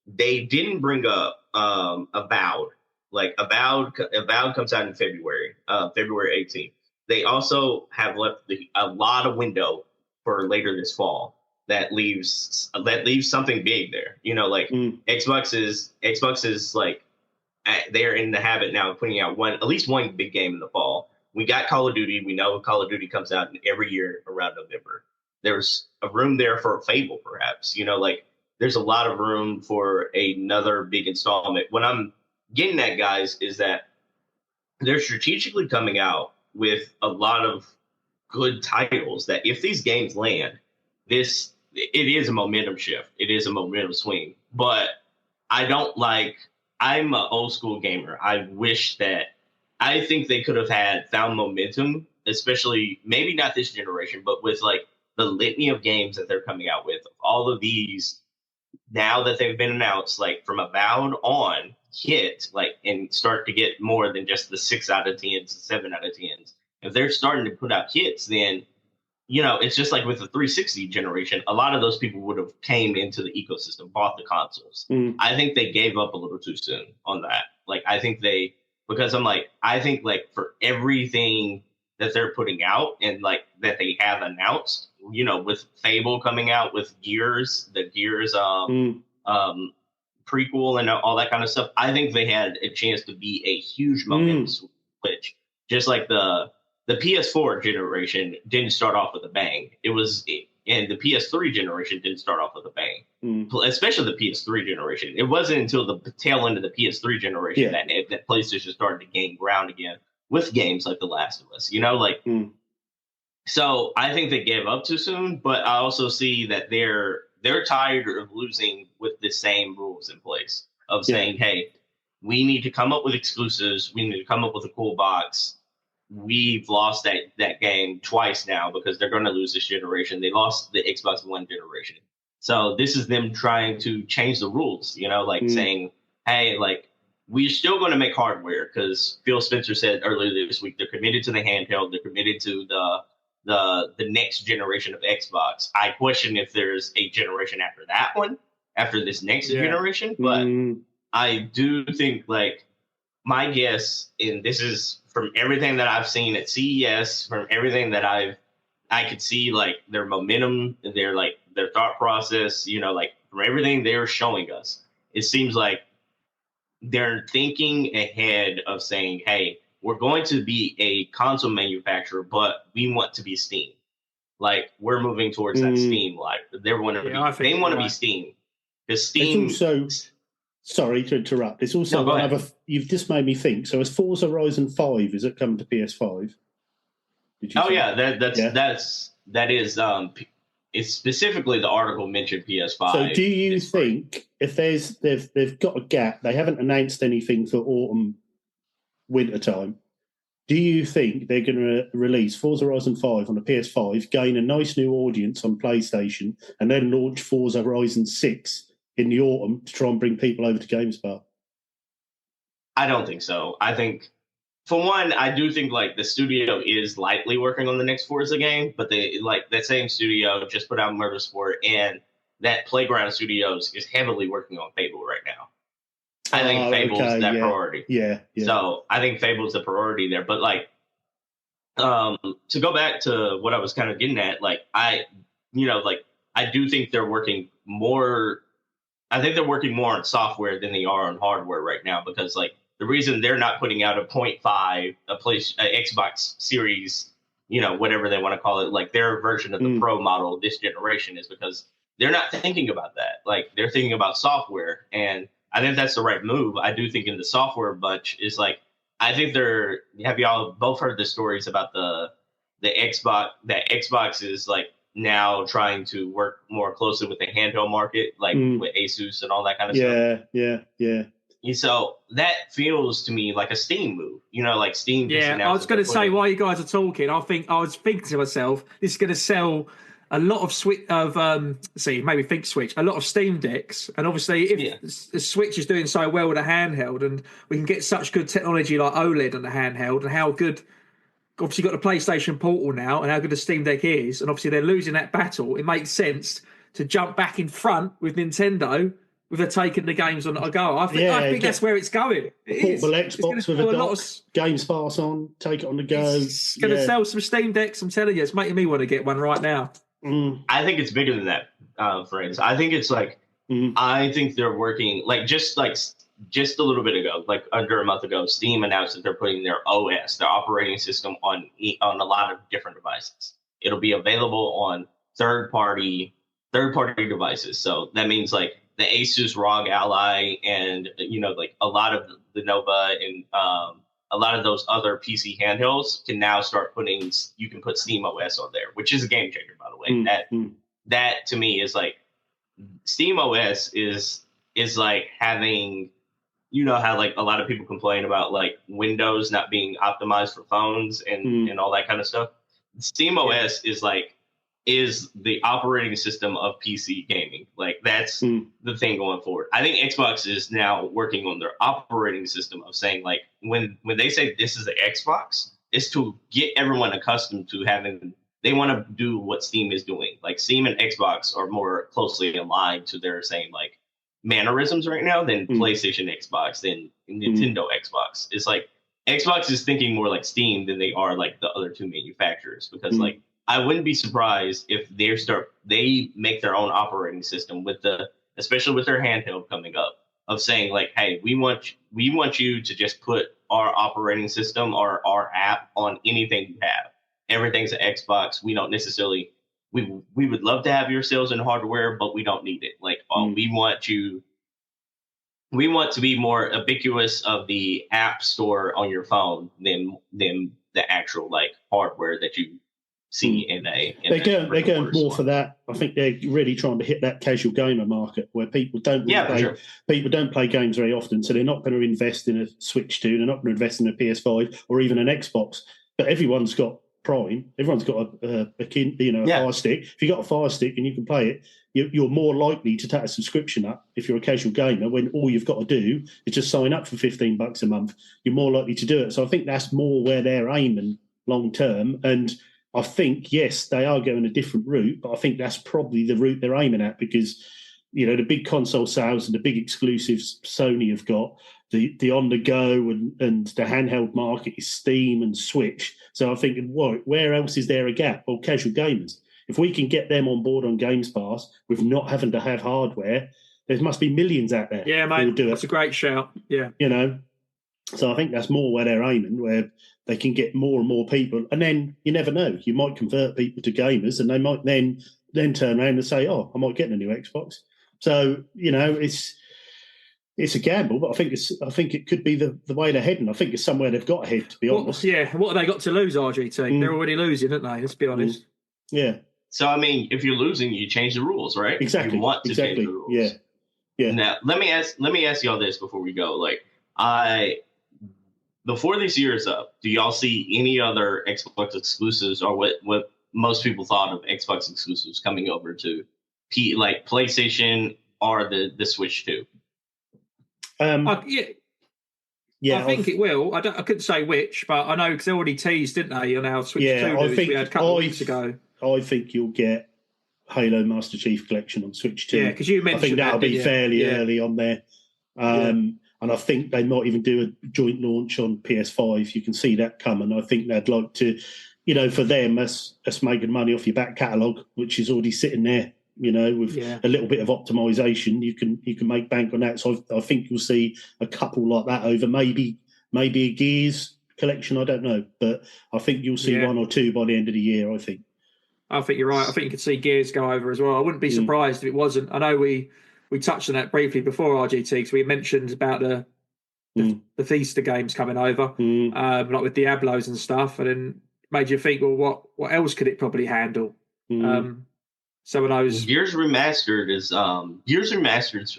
they didn't bring up Avowed. Avowed comes out in February 18th. They also have left a lot of window for later this fall that leaves something big there. Xbox is they're in the habit now of putting out at least one big game in the fall. We got Call of Duty. We know Call of Duty comes out every year around November. There's a room there for a Fable, perhaps. There's a lot of room for another big installment. What I'm getting at, guys, is that they're strategically coming out with a lot of good titles that if these games land, it is a momentum shift. It is a momentum swing. But I'm an old school gamer. I think they could have found momentum, especially maybe not this generation, but with like the litany of games that they're coming out with. All of these now that they've been announced, like from Avowed on, hit like and start to get more than just the 6 out of 10s, 7 out of 10s. If they're starting to put out hits, then it's just like with the 360 generation, a lot of those people would have came into the ecosystem, bought the consoles. I think they gave up a little too soon on that. Like, I think for everything that they're putting out and like that they have announced, with Fable coming out, with the Gears prequel and all that kind of stuff, I think they had a chance to be a huge momentum switch. Just like the PS4 generation didn't start off with a bang. And the PS3 generation didn't start off with a bang, especially the PS3 generation. It wasn't until the tail end of the PS3 generation that PlayStation started to gain ground again with games like The Last of Us. So I think they gave up too soon, but I also see that they're tired of losing with the same rules in place of saying, hey, we need to come up with exclusives. We need to come up with a cool box. We've lost that game twice now because they're going to lose this generation. They lost the Xbox One generation. So this is them trying to change the rules, saying, hey, like, we're still going to make hardware because Phil Spencer said earlier this week, they're committed to the handheld. They're committed to the next generation of Xbox. I question if there's a generation after that one, after this next generation. But I do think, like, my guess, and this is from everything that I've seen at CES, from everything that I could see, like, their momentum, their thought process, from everything they're showing us, it seems like they're thinking ahead of saying, hey, we're going to be a console manufacturer, but we want to be Steam. Like, we're moving towards that Steam. Like, they want to be Steam. Because Steam... It's also, sorry to interrupt. It's also you've just made me think. So, as Forza Horizon 5, is it coming to PS5? That is it's specifically the article mentioned PS5. So, do you think if they've got a gap, they haven't announced anything for autumn, winter time? Do you think they're going to release Forza Horizon 5 on the PS5, gain a nice new audience on PlayStation, and then launch Forza Horizon 6 in the autumn to try and bring people over to GameSpot? I don't think so. I think, for one, I do think like the studio is lightly working on the next Forza game, but they that same studio just put out Motorsport, and that Playground Studios is heavily working on Fable right now. I think Fable's that priority. Yeah. So I think Fable's the priority there. But like, to go back to what I was kind of getting at, like I do think they're working more. I think they're working more on software than they are on hardware right now, because like the reason they're not putting out a 0.5, a Xbox Series, whatever they want to call it, like their version of the Pro model this generation, is because they're not thinking about that. Like, they're thinking about software, and I think that's the right move. I do think in the software bunch is like, I think have y'all both heard the stories about the Xbox, that Xbox is like now trying to work more closely with the handheld market, like with Asus and all that kind of stuff. Yeah. And so that feels to me like a Steam move, like Steam. Yeah, I was going to say, while you guys are talking, I was thinking to myself, this is going to sell a lot of a lot of Steam Decks, and obviously if the Switch is doing so well with a handheld, and we can get such good technology like OLED on the handheld, and how good, obviously got the PlayStation Portal now, and how good the Steam Deck is, and obviously they're losing that battle, it makes sense to jump back in front with Nintendo with her taking the games on a go. I think that's where it's going. Portable Xbox with a dock, Games Pass on, take it on the go. It's going to sell some Steam Decks, I'm telling you. It's making me want to get one right now. I think it's bigger than that, friends. I think it's like, I think they're working, like just a little bit ago, like under a month ago, Steam announced that they're putting their OS, their operating system, on a lot of different devices. It'll be available on third-party devices. So that means like the Asus ROG Ally, and like a lot of the Nova and a lot of those other PC handhelds can now start you can put Steam OS on there, which is a game changer, by the way. That to me is like, Steam OS is like having, you know how like a lot of people complain about like Windows not being optimized for phones and all that kind of stuff. Steam OS is the operating system of PC gaming. Like that's the thing going forward. I think Xbox is now working on their operating system of saying like when they say this is the Xbox, it's to get everyone accustomed to having. They want to do what Steam is doing. Like Steam and Xbox are more closely aligned to their same like mannerisms right now than PlayStation Xbox, than Nintendo Xbox. It's like Xbox is thinking more like Steam than they are like the other two manufacturers, because like I wouldn't be surprised if they make their own operating system especially with their handheld coming up, of saying like, hey, we want you to just put our operating system or our app on anything you have. Everything's an Xbox. We don't necessarily. We would love to have your sales and hardware, but we don't need it. Like we want to be more ubiquitous of the app store on your phone than the actual like hardware that you see in a. They're going more for that. I think they're really trying to hit that casual gamer market where people don't people don't play games very often, so they're not going to invest in a Switch 2, they're not going to invest in a PS5 or even an Xbox. But everyone's got Prime. Everyone's got a Fire Stick. If you've got a Fire Stick and you can play it, you're more likely to take a subscription up if you're a casual gamer, when all you've got to do is just sign up for $15 a month. You're more likely to do it. So I think that's more where they're aiming long term. And I think, yes, they are going a different route, but I think that's probably the route they're aiming at, because, you know, the big console sales and the big exclusives Sony have got, the on-the-go and the handheld market is Steam and Switch. So I'm thinking, where else is there a gap? Well, casual gamers. If we can get them on board on Games Pass with not having to have hardware, there must be millions out there. Yeah, mate, that's a great shout. Yeah. You know, so I think that's more where they're aiming, where they can get more and more people. And then you never know. You might convert people to gamers, and they might then turn around and say, I might get a new Xbox. So, you know, it's a gamble, but I think it could be the way they're heading. I think it's somewhere they've got to head, to be honest. Yeah, what have they got to lose, RGT? They're already losing, aren't they? Let's be honest. Yeah. So, I mean, if you're losing, you change the rules, right? Exactly. You want to change the rules. Yeah. Now, let me ask y'all this before we go. Like, before this year is up, do y'all see any other Xbox exclusives, or what most people thought of Xbox exclusives coming over to PlayStation or the Switch 2? I think it will. I couldn't say which, but I know because they already teased, didn't they, on our Switch 2 news we had a couple of weeks ago. I think you'll get Halo Master Chief Collection on Switch 2. Yeah, because you mentioned I think that'll be fairly early on there. And I think they might even do a joint launch on PS5. You can see that coming. I think they'd like to, you know, for them, us making money off your back catalogue, which is already sitting there, you know, with a little bit of optimization, you can make bank on that. So I think you'll see a couple like that over maybe a Gears collection. I don't know, but I think you'll see one or two by the end of the year. I think you're right. I think you could see Gears go over as well. I wouldn't be surprised if it wasn't. I know we touched on that briefly before RGT, because we mentioned about the Bethesda games coming over, like with Diablos and stuff, and then made you think, well, what else could it probably handle? Some of those Gears Remastered is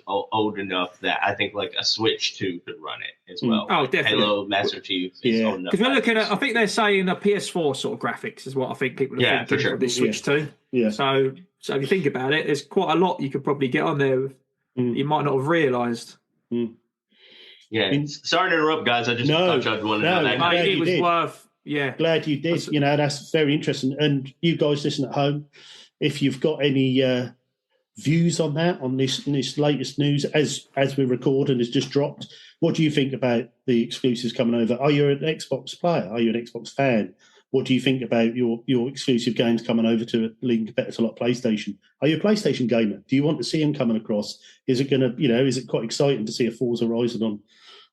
old enough that I think like a Switch 2 could run it as well. Oh, definitely. Halo Master Chief is old enough. Because we're looking at, I think they're saying a PS4 sort of graphics is what I think people are thinking for this Switch 2. Yeah. So if you think about it, there's quite a lot you could probably get on there you might not have realised. Yeah. Sorry to interrupt, guys. I just thought I'd want to know that. Mate, it was worth. Yeah. Glad you did. You know, that's very interesting. And you guys listen at home, if you've got any views on that, on this latest news as we record and has just dropped, what do you think about the exclusives coming over? Are you an Xbox player? Are you an Xbox fan? What do you think about your exclusive games coming over to a leading competitor like PlayStation? Are you a PlayStation gamer? Do you want to see them coming across? Is it going to, is it quite exciting to see a Forza Horizon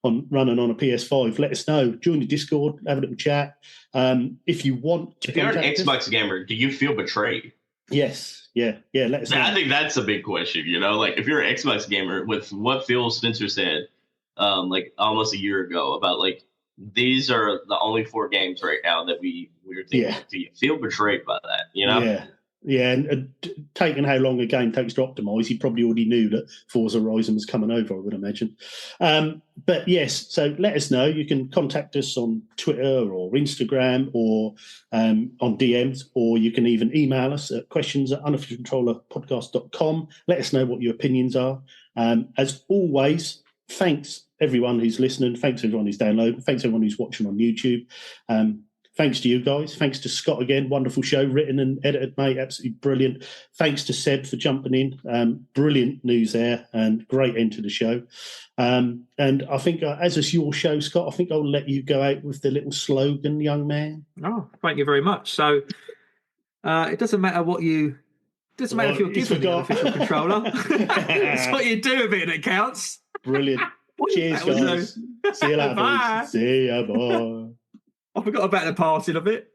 on running on a PS5? Let us know. Join the Discord, have a little chat. If you want to. If you're an Xbox gamer, do you feel betrayed? Yes. Yeah. Let us know. I think that's a big question. Like if you're an Xbox gamer, with what Phil Spencer said, like almost a year ago about like these are the only 4 games right now that we're thinking. Do you feel betrayed by that? You know? Yeah, and taking how long a game takes to optimise, he probably already knew that Forza Horizon was coming over, I would imagine. But yes, so let us know. You can contact us on Twitter or Instagram or on DMs, or you can even email us at questions@unofficialcontrollerpodcast.com. Let us know what your opinions are. As always, thanks everyone who's listening. Thanks everyone who's downloading. Thanks everyone who's watching on YouTube. Thanks to you guys. Thanks to Scott again. Wonderful show, written and edited, mate. Absolutely brilliant. Thanks to Seb for jumping in. Brilliant news there and great end to the show. And I think, as is your show, Scott, I think I'll let you go out with the little slogan, young man. Oh, thank you very much. So it doesn't matter what you... It doesn't matter if you're given the unofficial controller. It's what you do with it that counts. Brilliant. Cheers, guys. See you later, Bye. boys. See ya, bye. I forgot about the parting of it.